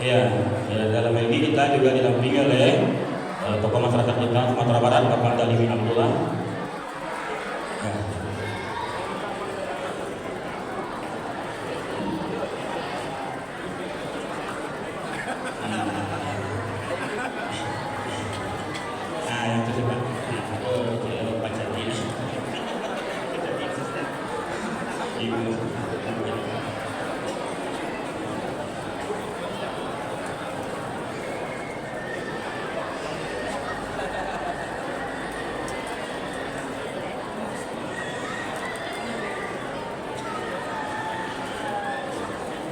Ya, dalam hal ini kita juga didampingi oleh tokoh masyarakat kita Sumatera Barat, Bapak Dalimi Abdullah. Yang itu Pak. Pak Cati. Ibu.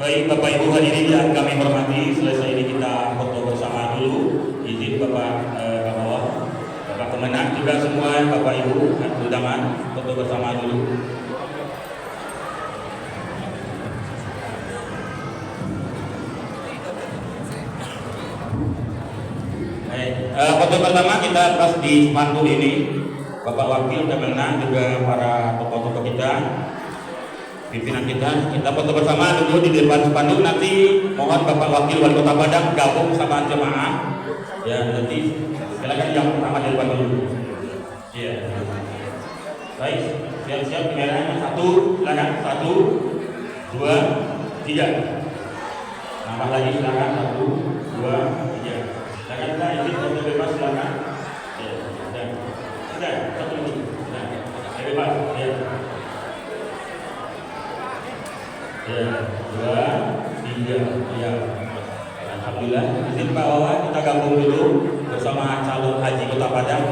Baik Bapak Ibu hadirin yang kami hormati, selesai ini kita foto bersama dulu. Izin Bapak bawah, Bapak Kemenang, juga semua Bapak Ibu undangan foto bersama dulu. Foto pertama kita pas di spanduk ini, Bapak Wakil Kemenang, juga para tokoh-tokoh kita, pimpinan kita foto bersama dulu di depan spanduk. Nanti mohon Bapak Wakil Wali Kota Padang gabung sama jemaah. Ya, nanti silakan yang pertama di depan dulu. Ya. Baik, siap-siap kameranya. 1, silakan. 1, 2, 3. Nambah lagi silakan. 1, 2, 3. Silakan kita izin foto bebas silakan. Ya, sudah. 1 dulu. Sudah. Bebas. Ya. Ya, 2, 3, ya. Alhamdulillah. Izin Pak Wawan, kita gabung dulu bersama calon haji Kota Padang.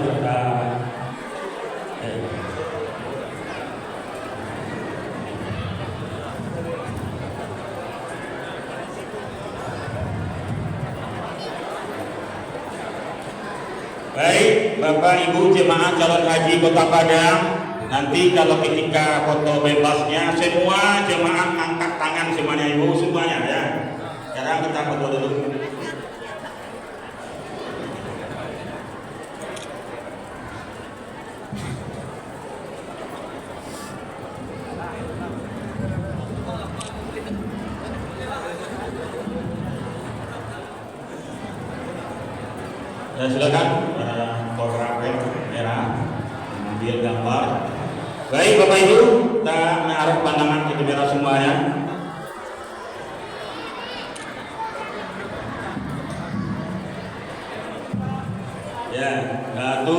Baik, Bapak Ibu jemaah calon haji Kota Padang, nanti kalau ketika foto bebasnya semua jemaah angkat tangan semuanya, Ibu semuanya ya. Sekarang kita foto dulu. Dan silakan fotografer merah ambil gambar. Baik Bapak Ibu, kita menaruh pandangan ke kamera semuanya. Ya, satu,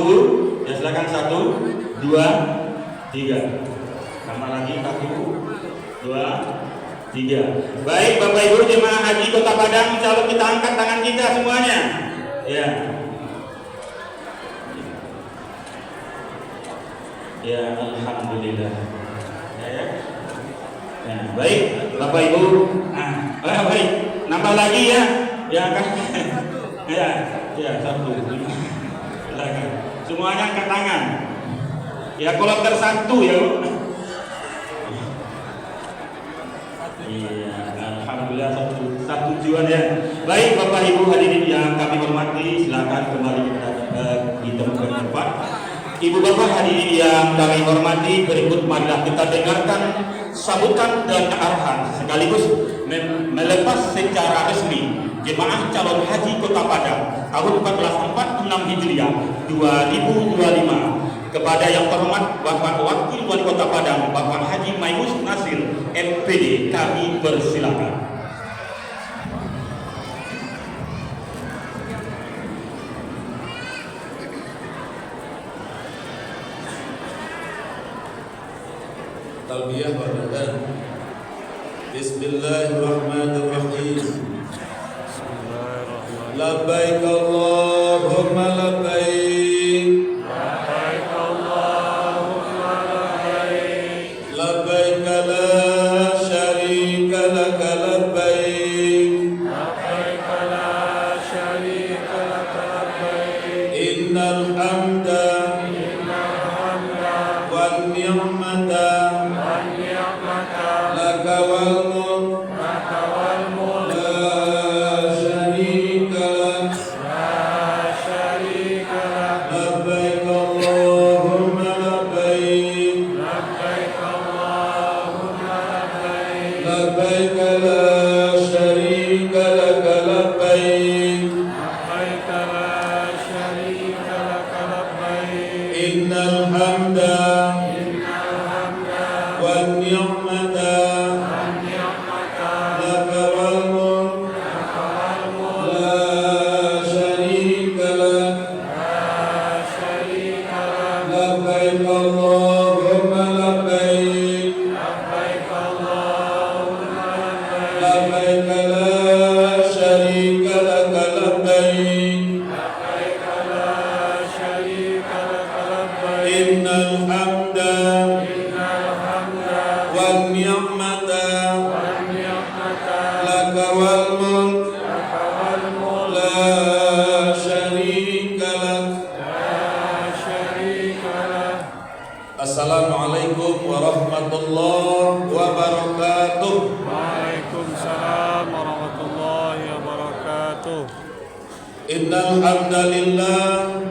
ya silakan 1, 2, 3. Tambah lagi 1, 2, 3. Baik Bapak Ibu jemaah haji Kota Padang, insyaallah kita angkat tangan kita semuanya. Ya. Ya, alhamdulillah. Ya. Ya, baik Bapak Ibu. Baik. Nambah lagi ya. Ya kan. Ya, 1. Silakan. Semuanya angkat tangan. Ya, kloter 1 ya. Iya, alhamdulillah satu tujuan ya. Baik Bapak Ibu hadirin yang kami hormati, silakan kembali di tempat. Ibu Bapak hadirin yang kami hormati, berikut marilah kita dengarkan sambutan dan arahan sekaligus melepas secara resmi jemaah calon haji Kota Padang tahun 1446 Hijriah 2025 kepada yang terhormat Bapak Wakil Wali Kota Padang Bapak Haji Maimus Nasir MPD, kami persilakan. Talbiyah ba'da. Bismillahirrahmanirrahim. Labbaik Allahumma labbaik. Labbaik Allahumma labbaik. Labbaik la syarika laka labbaik. Labbaik la syarika laka labbaik. Innal hamda wan ni'mata laka wal mulk la syarika lak. Labbaik Allahumma labbaik. Labbaik la syarika laka labbaik. Innal hamda wan ni'mata laka wal mulk la syarika lak. Labbaik Allahumma labbaik. Labbaik la syarika laka labbaik. Innal hamda wan ni'mata laka wal mulk la syarika lak. Assalamualaikum warahmatullahi wabarakatuh. Waalaikumsalam warahmatullahi wabarakatuh. Innal hamdalillah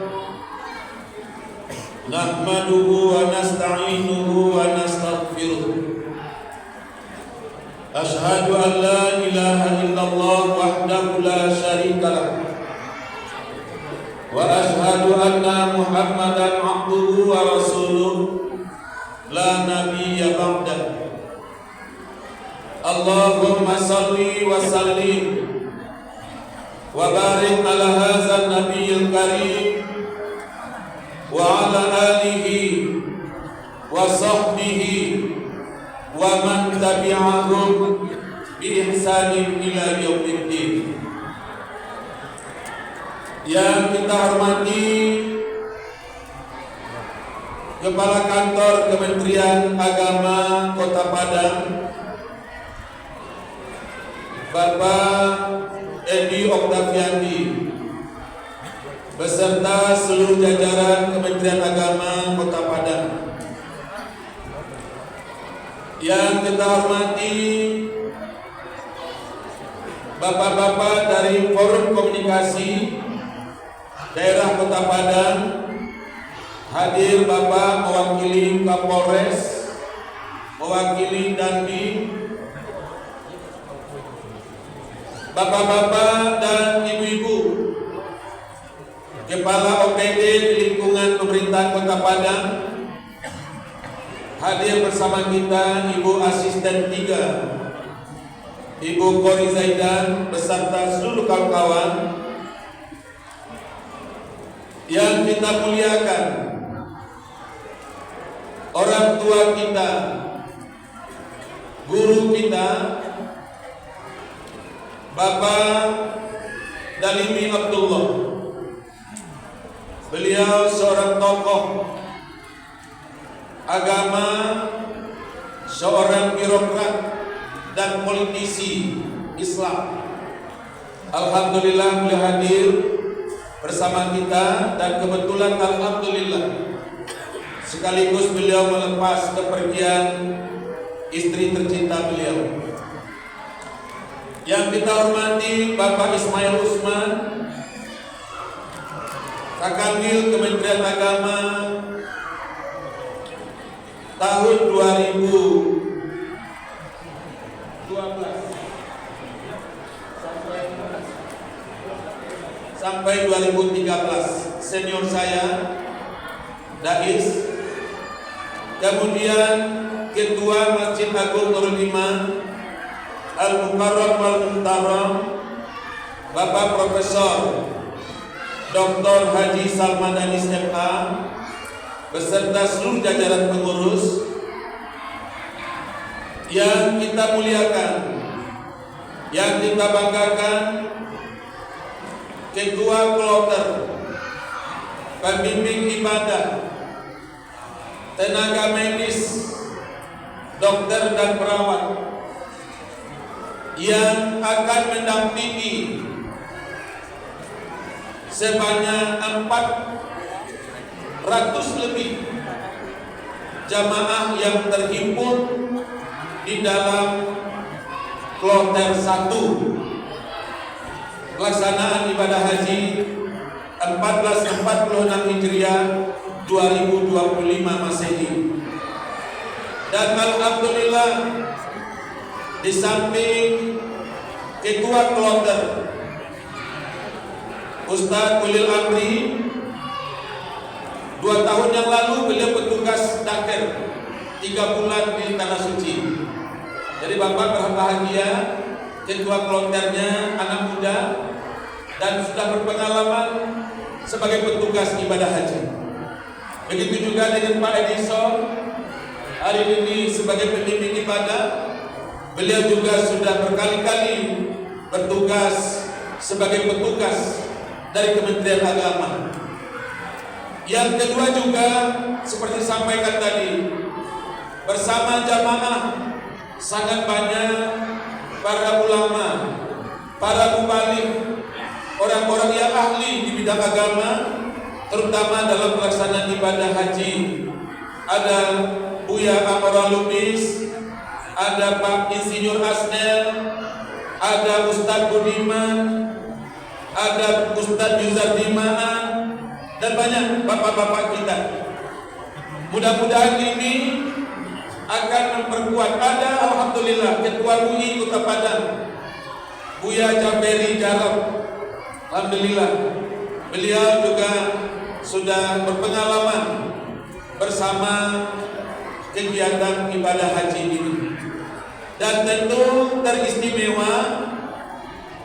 nahmaduhu wa nasta'inuhu wa nastaghfiruh. Ashhadu an la ilaha illallah wahdahu la syarika lah. Wa ashhadu anna Muhammadan abduhu wa rasuluh la nabiyya ba'dah. Allahumma salli wa sallim wa barik ala hadzal nabiyil karim wa ala alihi wa sahbihi wa man tabi'ahum bi ihsanin ila yaumiddin. Yang kita hormati Kepala Kantor Kementerian Agama Kota Padang Bapak Edi Oktaviandi beserta seluruh jajaran Kementerian Agama Kota Padang. Yang kita hormati Bapak-bapak dari Forum Komunikasi Daerah Kota Padang, hadir Bapak mewakili Kapolres, mewakili Dandim, Bapak-bapak dan ibu-ibu Kepala OPD di lingkungan pemerintah Kota Padang, hadir bersama kita Ibu Asisten 3, Ibu Kori Zaidan beserta seluruh kawan-kawan yang kita muliakan, orang tua kita, guru kita, Bapak Dalimi Abdullah. Beliau seorang tokoh agama, seorang birokrat dan politisi Islam. Alhamdulillah beliau hadir bersama kita, dan kebetulan alhamdulillah sekaligus beliau melepas kepergian istri tercinta beliau. Yang kita hormati Bapak Ismail Usman, Kakanwil Kementerian Agama tahun 2012 sampai 2013, senior saya Dais. Kemudian Ketua Masjid Agung Nurul Iman Al-Mukarram Al-Muhtaram Bapak Profesor Dr. Haji Salman Anis MA beserta seluruh jajaran pengurus yang kita muliakan, yang kita banggakan, Ketua Kloter, pembimbing ibadah, tenaga medis, dokter dan perawat yang akan mendampingi sebanyak 400 lebih jamaah yang terhimpun di dalam Kloter 1 pelaksanaan ibadah haji 1446 Hijriah 2025 Masehi. Dan alhamdulillah di samping Ketua Kloter Ustadz Ulil Amri, 2 tahun yang lalu beliau petugas daker 3 bulan di Tanah Suci. Jadi Bapak berbahagia, Ketua Kloternya anak muda dan sudah berpengalaman sebagai petugas ibadah haji. Begitu juga dengan Pak Edison, hari ini sebagai pembimbing ibadah. Beliau juga sudah berkali-kali bertugas sebagai petugas dari Kementerian Agama. Yang kedua juga seperti sampaikan tadi, bersama jamaah sangat banyak para ulama, para mubalik, orang-orang yang ahli di bidang agama, terutama dalam pelaksanaan ibadah haji. Ada Buya Amara Lubis, ada Pak Insinyur Asnel, ada Ustadz Budiman, ada Ustadz Yuzar Dimaan, dan banyak bapak-bapak kita. Mudah-mudahan ini akan memperkuat. Ada alhamdulillah Ketua UI Kota Padang, Buya Jaberi Jarab. Alhamdulillah beliau juga sudah berpengalaman bersama kegiatan ibadah haji ini. Dan tentu teristimewa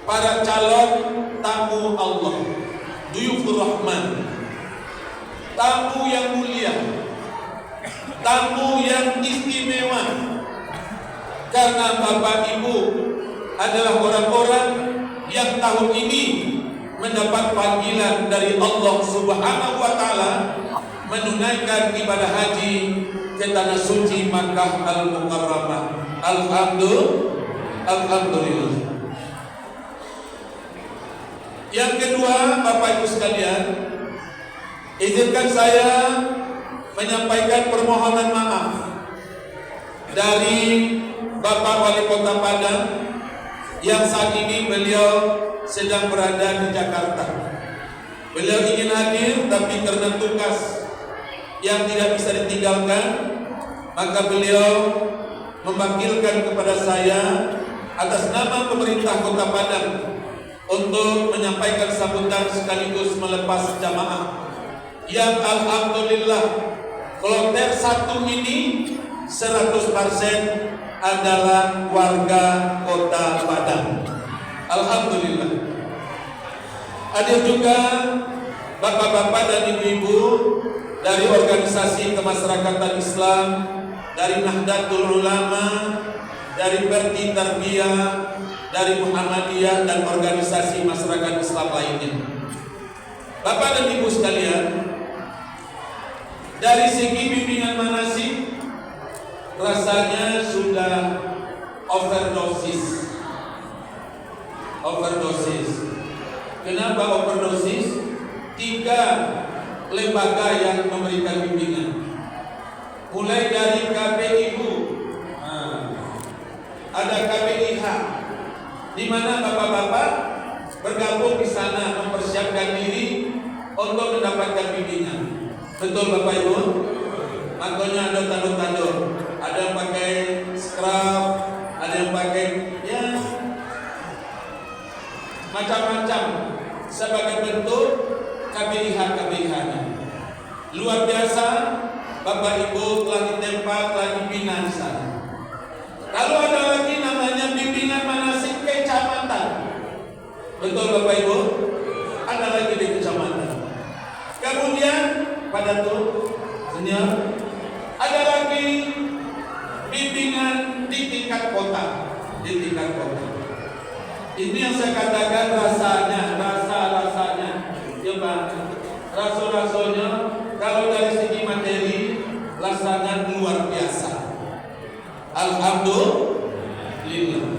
para calon tamu Allah, Duyufur Rahman, tamu yang mulia, tamu yang istimewa, karena Bapak Ibu adalah orang-orang yang tahun ini mendapat panggilan dari Allah Subhanahu wa Ta'ala menunaikan ibadah haji ke tanah suci Makkah Al-Mukarramah. Alhamdulillah. Yang kedua, Bapak Ibu sekalian, izinkan saya menyampaikan permohonan maaf dari Bapak Wali Kota Padang yang saat ini beliau sedang berada di Jakarta. Beliau ingin hadir tapi karena tugas yang tidak bisa ditinggalkan, maka beliau memanggilkan kepada saya atas nama pemerintah Kota Padang untuk menyampaikan sambutan sekaligus melepas jamaah yang alhamdulillah kloter 1 ini 100% adalah warga Kota Padang. Alhamdulillah. Hadir juga bapak-bapak dan ibu-ibu dari organisasi kemasyarakatan Islam, dari Nahdlatul Ulama, dari Perti Tarbiyah, dari Muhammadiyah dan organisasi masyarakat Islam lainnya. Bapak dan ibu sekalian, dari segi bimbingan manasik rasanya sudah overdosis. Kenapa overdosis? 3 lembaga yang memberikan bimbingan, mulai dari KPIU, ada KPIH, di mana bapak-bapak bergabung di sana mempersiapkan diri untuk mendapatkan bimbingan. Betul Bapak Ibu? Makanya ada tanduk-tanduk, ada yang pakai scrub, ada yang pakai ya macam-macam sebagai bentuk KBIH-KBIH-nya. Luar biasa, Bapak Ibu telah ditempa, telah dibina di sana. Lalu ada lagi namanya bimbingan manasik kecamatan. Betul Bapak Ibu? Ada lagi di kecamatan. Kemudian pada tuh senior, ada lagi bimbingan di tingkat kota. Ini yang saya katakan rasanya, ya Pak, rasul-rasulnya kalau dari segi materi rasanya luar biasa. Alhamdulillah.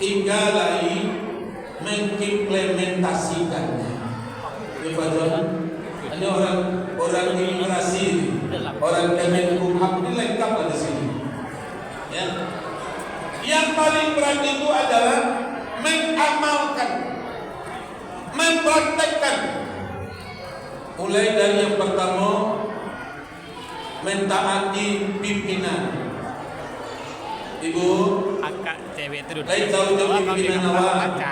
Tinggal lagi mengimplementasikannya. Ya Pak John, ini orang imigrasi, orang Kemenkumham ini lengkap di sini. Ya. Yang paling berat itu adalah mengamalkan, mempraktekkan. Mulai dari yang pertama, mentaati pimpinan. Ibu, lain tahu jauh pimpinan awak.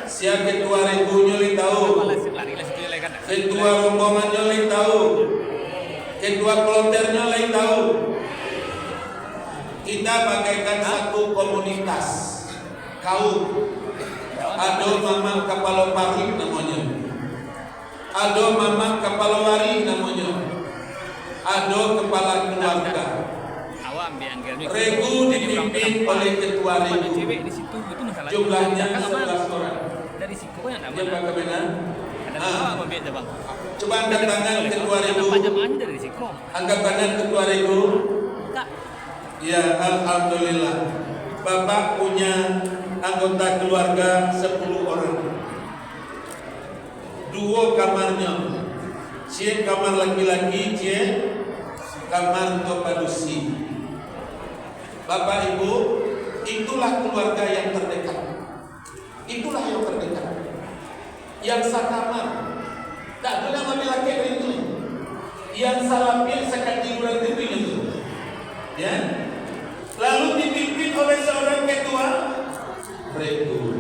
Siapa ketua regunya lain tahu, ketua rombongannya lain tahu, ketua kloternya lain tahu. Kita bagaikan satu komunitas kaum. Ada mamang kepala pari namanya, ada mamang kepala wari namanya, ada kepala keluarga. Regu dipimpin oleh ketua regu. Jumlahnya 11 orang. Dari situ yang Dia pakai benar. bang. Coba angkat tangan ketua regu. Dari situ. Angkat tangan ketua regu. Ya, alhamdulillah. Bapak punya anggota keluarga 10 orang. 2 kamarnya. Cie kamar laki-laki, cie kamar topadusi. Bapak Ibu, itulah keluarga yang terdekat. Itulah yang terdekat. Yang sakamar. Tak boleh ambil laki itu. Yang salapin sekatiuran itu. Ya. Lalu dipimpin oleh seorang ketua regu.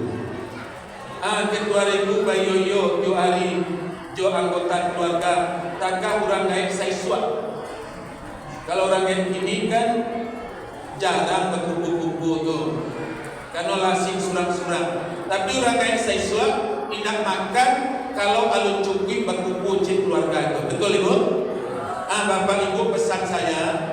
Ketua regu Bayoyo Jo Ari Jo anggota keluarga takah orang lain saya suap. Kalau orang yang ini kan jarang berkumpul-kumpul tuh, karena lasing surat-surat. Tapi orang lain saya suap tidak makan kalau alun cukui berkumpul cik keluarga itu. Betul Ibu? Bapak Ibu, pesan saya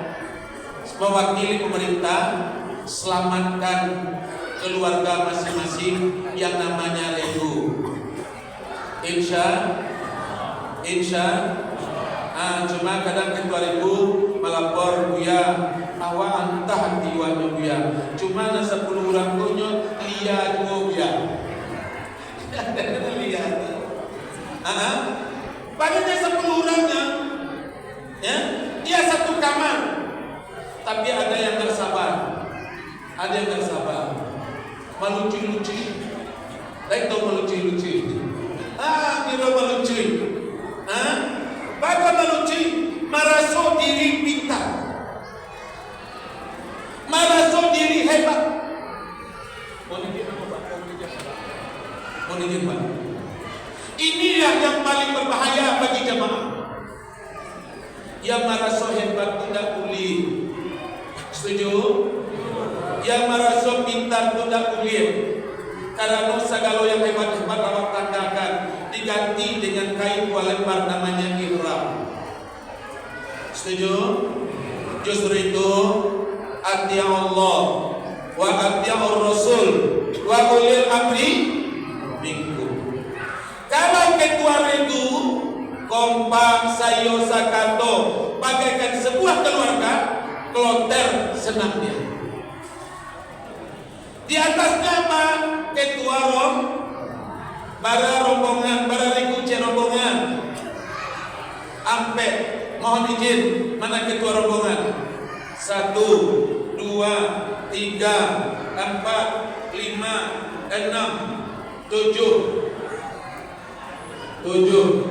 mewakili pemerintah, selamatkan keluarga masing-masing yang namanya regu. Insya cuma kadang ketua regu melapor Buya awak antah diwanya Buya, cuma 10 orang punya lihat Buya. Lihat. Padahal 10 orangnya, ya, dia satu kamar. Tapi ada yang tak sabar, melucu-lucu. Baik tahu melucu-lucu. Kira melucu. Bapak melucu, merasa diri pintar, merasa diri hebat. berbahaya bagi jemaah. Yang merasa hebat tidak boleh. Setuju? Yang merasa pintar tidak boleh. Karena segala yang hebat-hebat awak tandakan diganti dengan kain dua lembar namanya ihram. Setuju? Justru itu atiya Allah wa atiya Rasul wa ulil amri minkum. Kalau ketua regu kompak sayo sakato bagaikan sebuah keluarga, kloter senangnya. Di atasnya apa? Ketua bara rombongan, bara regu rombongan. Ampe, mohon izin, mana ketua rombongan? 1, 2, 3, 4, 5, 6, 7.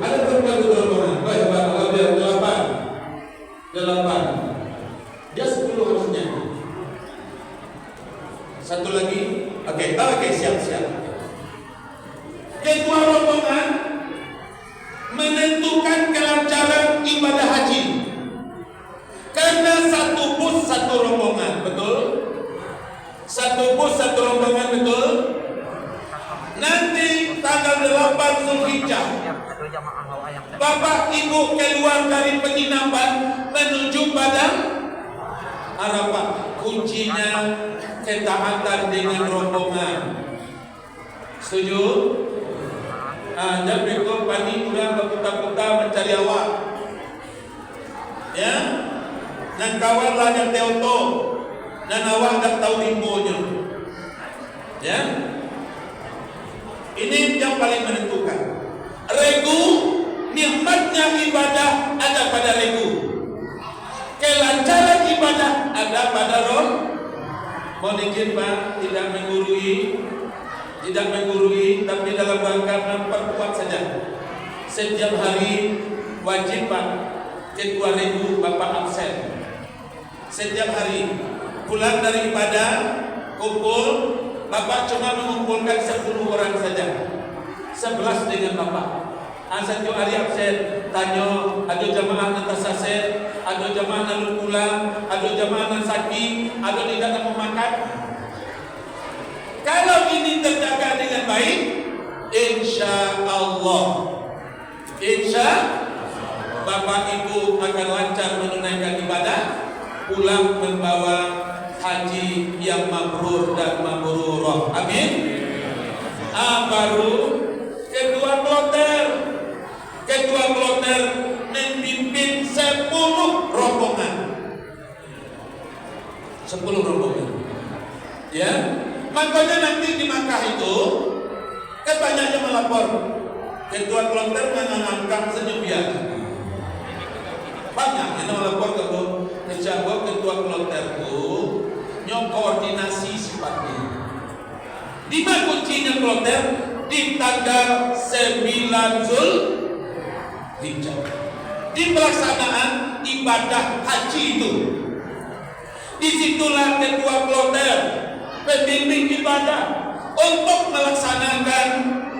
Ada berapa ketua rombongan? Baik, kalau dia 8. Dia 10 harusnya. Satu lagi. Oke, siap. Ketua rombongan menentukan kelancaran ibadah haji. Karena satu bus satu rombongan, betul? Satu bus satu rombongan, betul? Nanti tanggal 8 Zulhijjah, Bapak Ibu keluar dari penginapan menuju Padang Arafah. Kuncinya ketaatan dengan rombongan. Setuju? Dan berikut pani udah berputar-putar mencari awak. Ya? Dan kawanlah yang teoto dan awak tak tahu limbonya. Ya? Ini yang paling menentukan. Regu, nikmatnya ibadah ada pada regu. Kelancaran ibadah ada pada roh. Mohon izin Pak, tidak menggurui, tapi dalam rangka memperkuat saja. Setiap hari wajib Pak, ketua regu Bapak absen. Setiap hari pulang dari ibadah kumpul, Bapak cuma mengumpulkan 10 orang saja. 11 dengan Bapak. Satu hari absen, tanya, ada jamaah nanti sase, ada jamaah nanti pulang, ada jamaah nanti sakit, ada tidak nak makan. Kalau ini terjaga dengan baik, insya Allah, Bapak Ibu akan lancar menunaikan ibadah, pulang membawa haji yang mabrur dan mabrurah. Amin. Baru ketua kloter memimpin 10 rombongan. 10 rombongan. Ya. Makanya nanti di Makkah itu banyaknya melapor. Ketua kloter menanamkan senyum biasa. Banyak yang melapor ke ketua kloterku nyok koordinasi sifatnya. Di mana kuncinya kloter? Di tanggal 9 Zulhijjah. Di pelaksanaan ibadah haji itu. Disitulah ketua kloter pembimbing ibadah untuk melaksanakan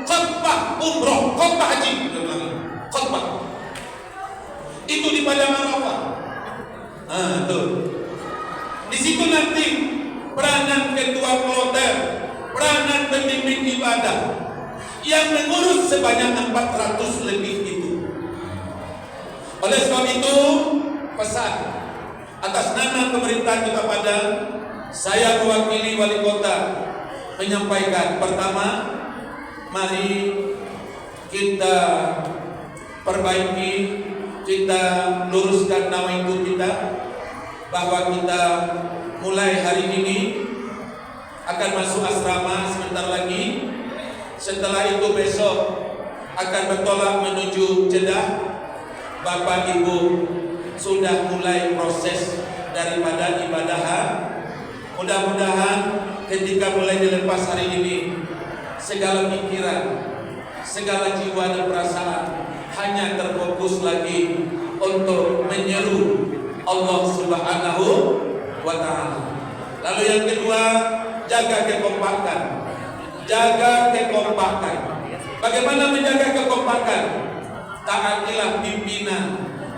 khutbah umroh, khutbah haji. Khutbah. Itu di Padang Arafah. Tuh. Di situ nanti peranan ketua kloter, peranan pembimbing ibadah yang mengurus sebanyak 400 lebih itu. Oleh sebab itu, pesan atas nama pemerintah Kota Padang, saya mewakili wali kota menyampaikan, pertama, mari kita perbaiki, kita luruskan nawaitu kita, bahwa kita mulai hari ini akan masuk asrama sebentar lagi. Setelah itu besok akan bertolak menuju Jeddah. Bapak Ibu sudah mulai proses daripada ibadahan. Mudah-mudahan ketika mulai dilepas hari ini, segala pikiran, segala jiwa dan perasaan hanya terfokus lagi untuk menyeru Allah Subhanahu wa Ta'ala. Lalu yang kedua, jaga kekompakan. Jaga kekompakan. Bagaimana menjaga kekompakan? taatilah pimpinan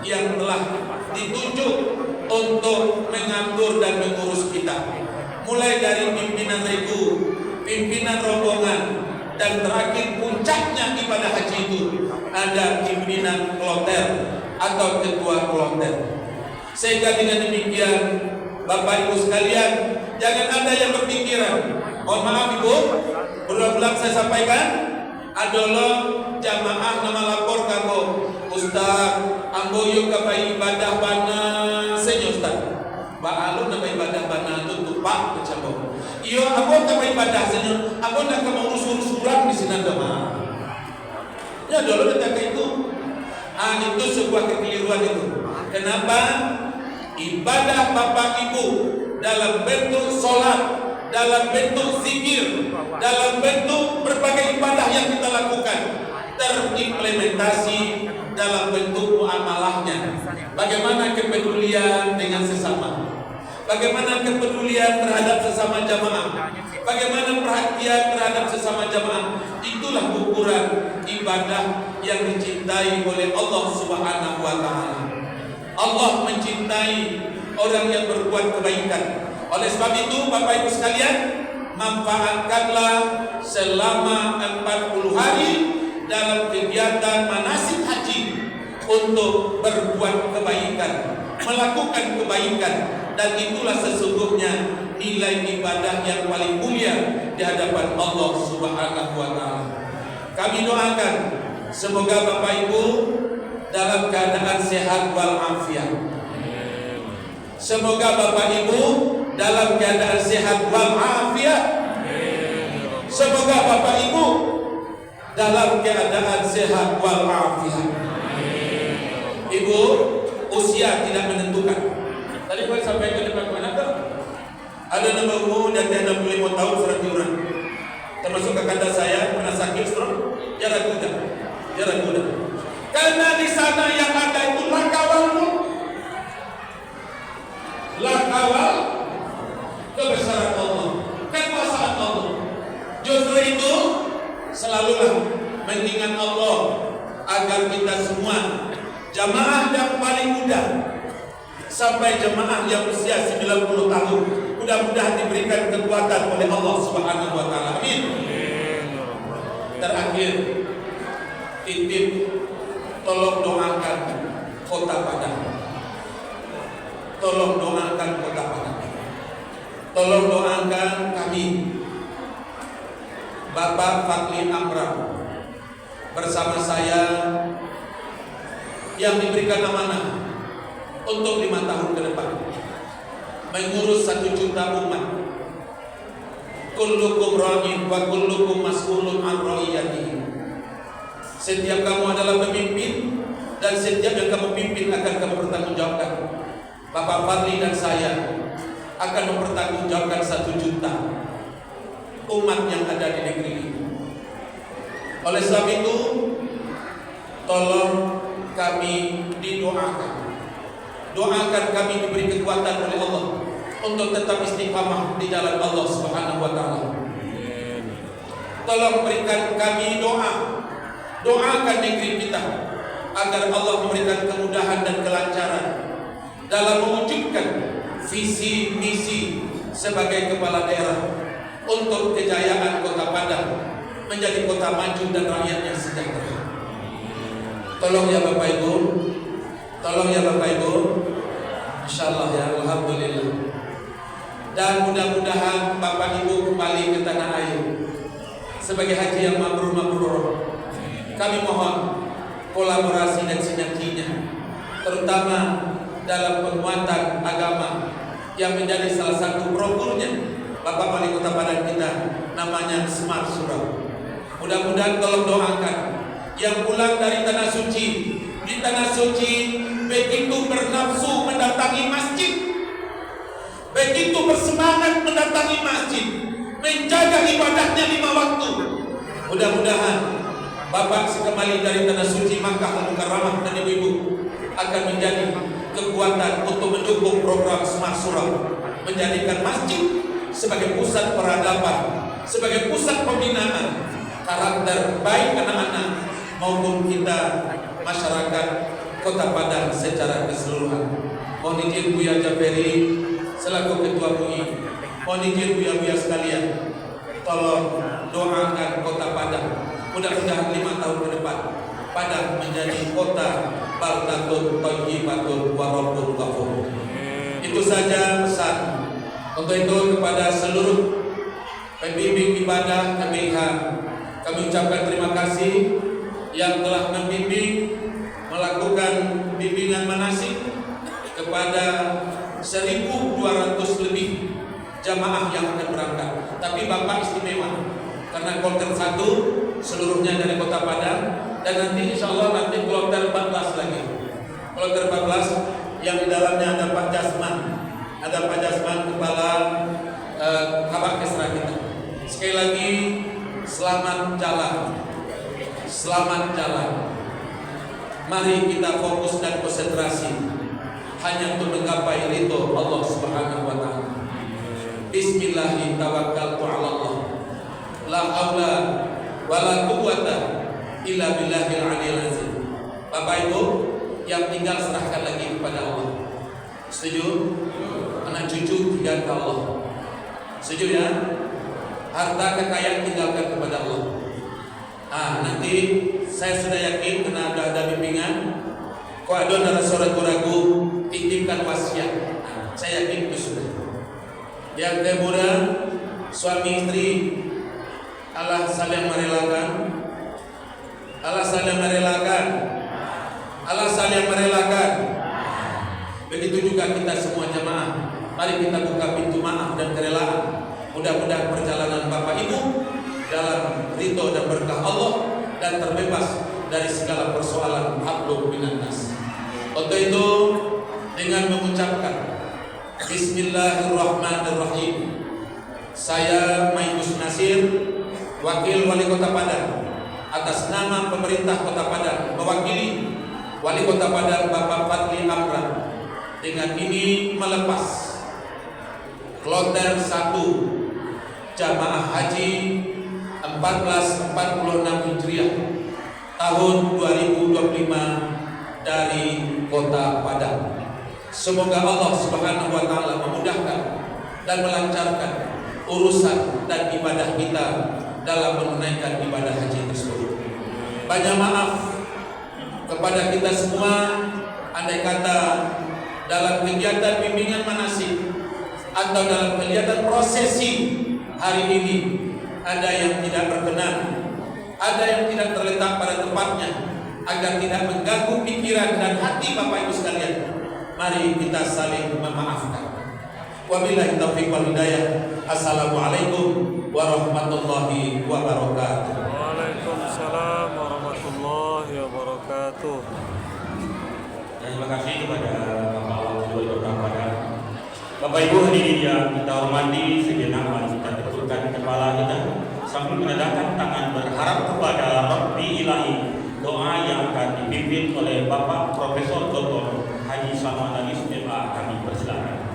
yang telah ditunjuk untuk mengatur dan mengurus kita, mulai dari pimpinan regu, pimpinan rombongan, dan terakhir puncaknya ibadah haji itu ada pimpinan kloter atau ketua kloter. Sehingga dengan demikian Bapak Ibu sekalian, jangan ada yang berpikiran, mohon maaf Ibu, berulang-ulang saya sampaikan, adalah jamaah nama lapor kamu Ustaz amboyo kapai ibadah bana senyo Ustaz ba alun nama ibadah bana tu pak kecabo iyo abon kapai ibadah senyo abon nak mau urus surat di sini doma ya dulu ketika itu itu sebuah kekeliruan itu. Kenapa? Ibadah Bapak Ibu dalam bentuk sholat, dalam bentuk zikir, dalam bentuk berbagai ibadah yang kita lakukan terimplementasi dalam bentuk muamalahnya. Bagaimana kepedulian dengan sesama, bagaimana kepedulian terhadap sesama jamaah, bagaimana perhatian terhadap sesama jamaah. Itulah ukuran ibadah yang dicintai oleh Allah Subhanahu wa taala. Allah mencintai orang yang berbuat kebaikan. Oleh sebab itu Bapak Ibu sekalian, manfaatkanlah selama 40 hari dalam kegiatan manasik haji untuk berbuat kebaikan, melakukan kebaikan, dan itulah sesungguhnya nilai ibadah yang paling mulia di hadapan Allah Subhanahu wa taala. Kami doakan semoga Bapak Ibu dalam keadaan sehat walafiat. Semoga Bapak Ibu dalam keadaan sehat walafiat. Semoga Bapak Ibu dalam keadaan sehat walafiat. Ibu, usia tidak menentukan. Tadi saya sampaikan di depan mana? Ada nama umum dan 65 tahun surat iuran. Termasuk kakanda saya pernah sakit stroke, jarak muda. Karena di sana yang ada itu lakawalmu, lakawal kebesaran Allah, kekuasaan Allah. Justru itu selalulah mengingat Allah agar kita semua jamaah yang paling muda sampai jemaah yang usia 90 tahun mudah-mudahan diberikan kekuatan oleh Allah Subhanahu wa taala. Amin. Terakhir, titip tolong doakan Kota Padang. Tolong doakan Kota Padang. Tolong doakan kami, Bapak Fakli Amran bersama saya yang diberikan amanah untuk 5 tahun ke depan mengurus 1 juta umat. Kullukum ra'in wa kullukum mas'ulun an ra'iyatihi. Setiap kamu adalah pemimpin dan setiap yang kamu pimpin akan kamu bertanggungjawabkan. Bapak Fadli dan saya akan mempertanggungjawabkan 1 juta umat yang ada di negeri ini. Oleh sebab itu, tolong kami didoakan. Doakan kami diberi kekuatan oleh Allah untuk tetap istiqamah di jalan Allah Subhanahu wa taala. Tolong berikan kami doa. Doakan negeri kita agar Allah memberikan kemudahan dan kelancaran dalam mewujudkan visi misi sebagai kepala daerah untuk kejayaan Kota Padang menjadi kota maju dan rakyatnya sejahtera. Tolong ya Bapak Ibu, tolong ya Bapak Ibu, insyaallah ya, alhamdulillah. Dan mudah-mudahan Bapak Ibu kembali ke tanah air sebagai haji yang mabrur. Kami mohon kolaborasi dan sinerginya, terutama dalam penguatan agama yang menjadi salah satu programnya Bapak Wali Kota Padang kita, namanya Smart Surau. Mudah-mudahan tolong doakan yang pulang dari tanah suci, di tanah suci begitu bernafsu mendatangi masjid, begitu bersemangat mendatangi masjid, menjaga ibadahnya 5 waktu. Mudah-mudahan Bapak sekembali dari tanah suci Makkah Al-Mukarramah dan ibu-ibu akan menjadi kekuatan untuk mendukung program Smart Surau, menjadikan masjid sebagai pusat peradaban, sebagai pusat pembinaan karakter baik anak-anak maupun kita masyarakat Kota Padang secara keseluruhan. Mohon izin Buya Jaferi selaku Ketua MUI, mohon izin Buya-buya sekalian, tolong doakan Kota Padang. Mudah-mudahan 5 tahun ke depan Padang menjadi kota baldatun thayyibatun wa rabbun ghafur. Itu saja pesan. Untuk itu kepada seluruh pembimbing ibadah KBIH kami ucapkan terima kasih yang telah membimbing melakukan bimbingan manasik kepada 1.200 lebih jamaah yang akan berangkat. Tapi Bapak istimewa karena kloter 1 seluruhnya dari Kota Padang, dan nanti insya Allah nanti kloter 14 lagi. Kloter 14 yang di dalamnya ada Pak Jasman, kepala Kabak Kesra kita. Sekali lagi selamat jalan. Mari kita fokus dan konsentrasi hanya untuk menggapai ridho Allah Subhanahu wa taala. Bismillahirrahmanirrahim, tawakkaltu 'ala Allah. La haula wala quwwata illa billahil 'aliyyil 'azim. Bapak Ibu yang tinggal serahkan lagi kepada Allah. Setuju? Anak cucu tinggal ke Allah. Setuju ya? Harta kekayaan tinggalkan kepada Allah. Nanti saya sudah yakin karena ada bimbingan. Kok ada narasora ragu titipkan wasiat. Saya yakin itu sudah. Yang kedua, suami istri Allah saling merelakan. Begitu juga kita semua jamaah. Mari kita buka pintu maaf dan kerelaan. Mudah-mudahan perjalanan Bapak Ibu dalam ridho dan berkah Allah dan terbebas dari segala persoalan hablum minan nas. Untuk itu dengan mengucapkan Bismillahirrahmanirrahim, saya Maimus Nasir, Wakil Wali Kota Padang, atas nama pemerintah Kota Padang mewakili Wali Kota Padang Bapak Fadli Amran, dengan ini melepas kloter 1 Jamaah Haji 1446 Hijriah tahun 2025 dari Kota Padang. Semoga Allah Subhanahu wa taala memudahkan dan melancarkan urusan dan ibadah kita dalam menunaikan ibadah haji tersebut. Banyak maaf kepada kita semua andai kata dalam kegiatan bimbingan manasik atau dalam kegiatan prosesi hari ini ada yang tidak berkenan, ada yang tidak terletak pada tempatnya, agar tidak mengganggu pikiran dan hati Bapak Ibu sekalian. Mari kita saling memaafkan. Wabillahi taufiq wal hidayah. Assalamualaikum warahmatullahi wabarakatuh. Waalaikumsalam warahmatullahi wabarakatuh. Terima kasih kepada Bapak Wakil Kota Padang. Bapak Ibu hadirin yang kita hormati, sejenak mari kita tundukkan kepala kita sambil menadahkan tangan berharap kepada Rabbi Ilahi. Doa yang akan dipimpin oleh Bapak Profesor Dr. Haji Salman Al Istimewa, kami persilakan.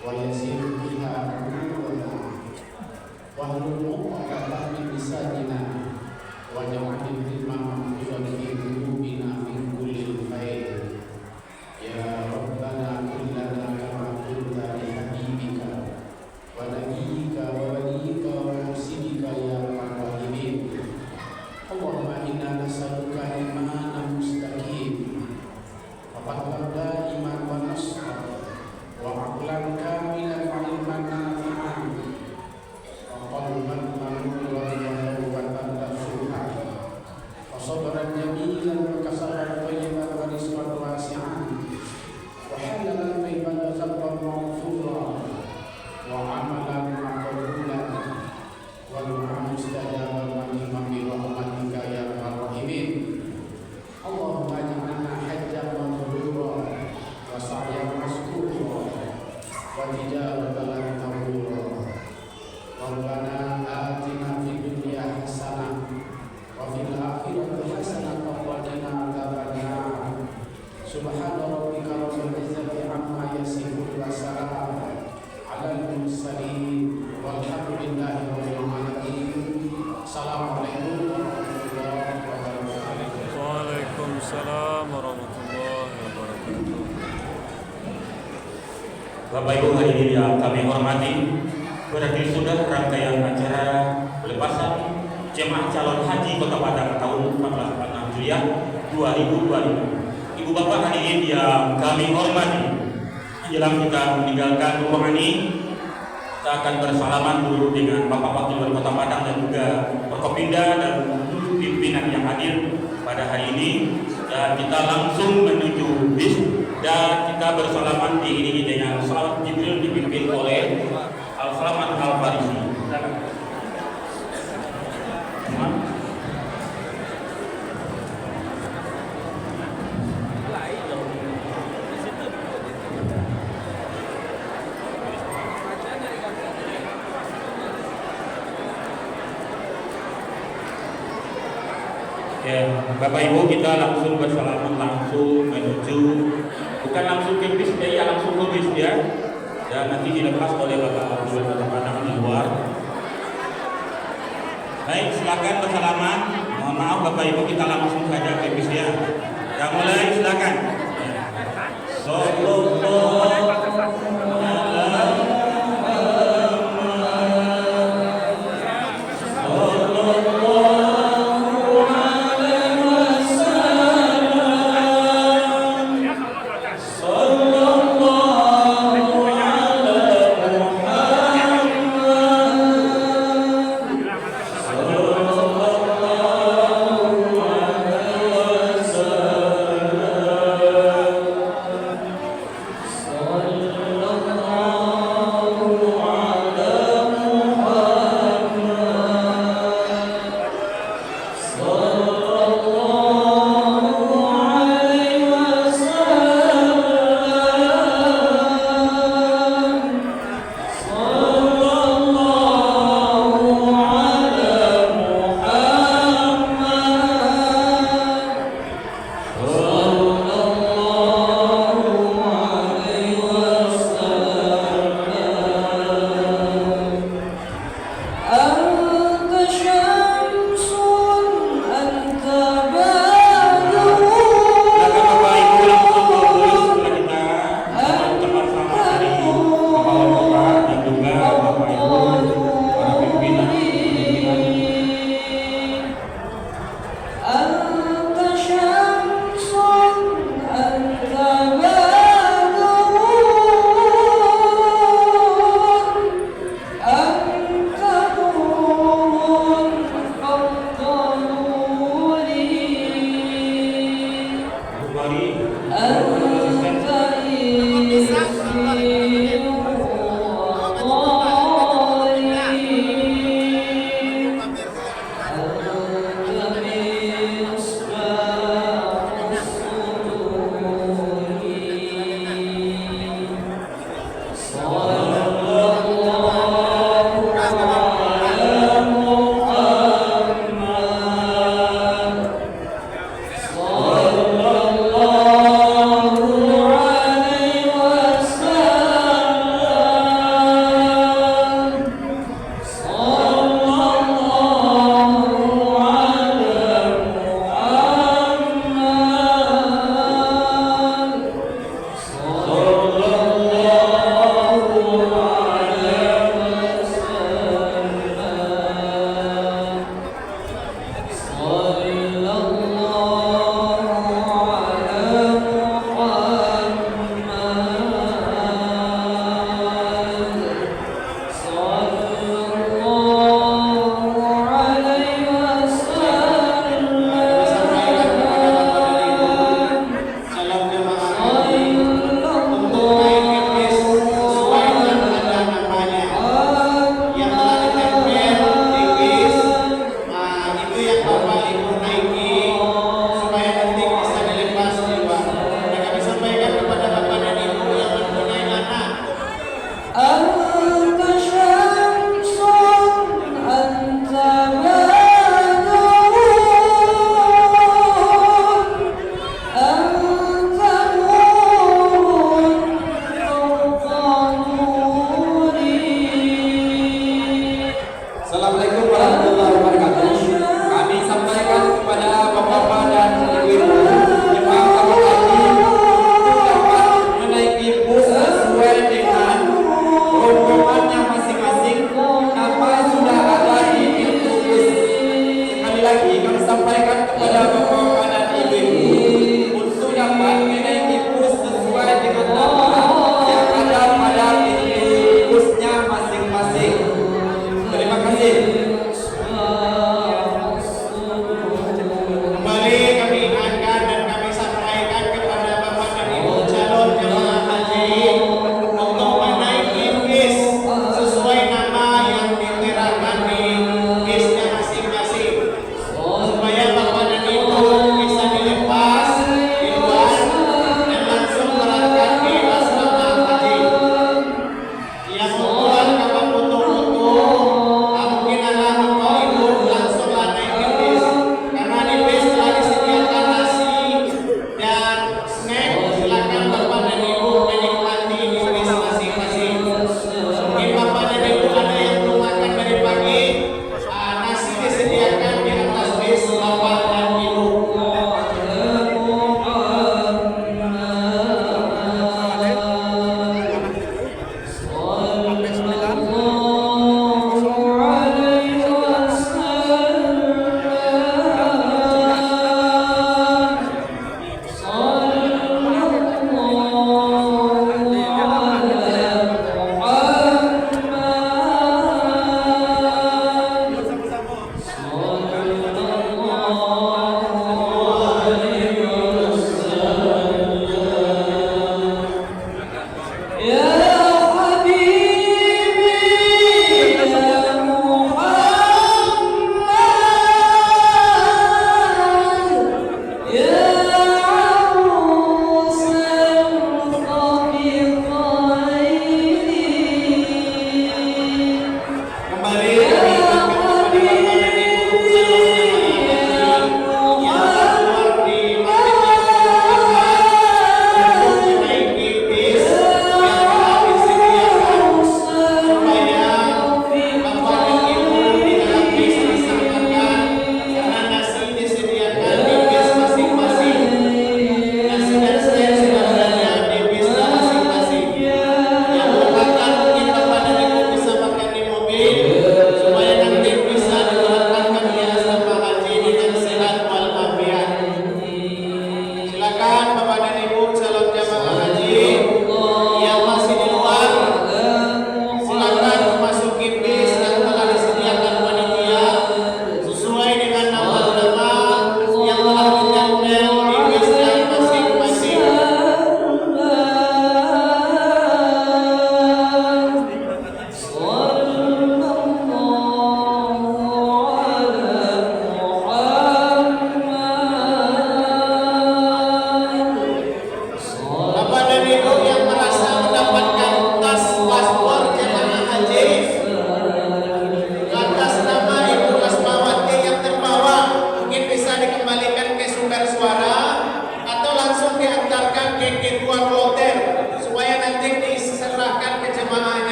ويسر بها أمورنا واحلل عقدة من لساننا واجعل الحلم محفوظا في قلوبنا من كل خير يا ربنا كلنا كما كنت لحبيبك ونبيك ووليك ومرسلك يا ارحم الراحمين اللهم انا نسالك ايمانا مستقيم وقلبا دائما ونصرا وعقلا كاملا وعلما نافعا وقلبا منورا وتوبه نصوحا وصبرا جميلا وكسرا طيبا ورزقا واسعا وحللا طيبا وذنبا مغفورا وعملا مقبولا ودعاء مستجابا مجيبا برحمتك يا ارحم الراحمين اللهم اجعلنا حجا مبرورا وسعيا مشكورا وتجارة لن تبورا ربنا آتنا في الدنيا حسنة وفي الآخرة حسنة وقنا عذاب النار سبحان ربك رب العزة عما يصفون وسلام على المرسلين والحمد لله رب العالمين. Assalamualaikum warahmatullahi wabarakatuh. Waalaikumsalam warahmatullahi wabarakatuh. Bapak Ibu hadirin yang kami hormati, berarti sudah rangkaian acara pelepasan jemaah calon haji Kota Padang tahun 1446 Hijriah 2025. Ibu Bapak hadirin yang kami hormati, menjelang kita meninggalkan ruangan ini, kita akan bersalaman dulu dengan Bapak Wakil Wali Kota Padang dan juga Forkopimda dan pimpinan yang hadir pada hari ini, dan kita langsung menuju bis dan kita bersalaman diiringi dengan salawat Jibril dipimpin oleh Al-Salaman Al-Farisi. Ya, Bapak Ibu, kita langsung bersalaman langsung menuju, bukan langsung ke bis, ya langsung ke bis ya, dan nanti dilepas oleh Bapak Wakil Kota Padang di luar. Baik, silakan bersalaman. Mohon maaf Bapak Ibu, kita langsung saja ke bis ya. Kita mulai, silakan. Sallallahu Amin.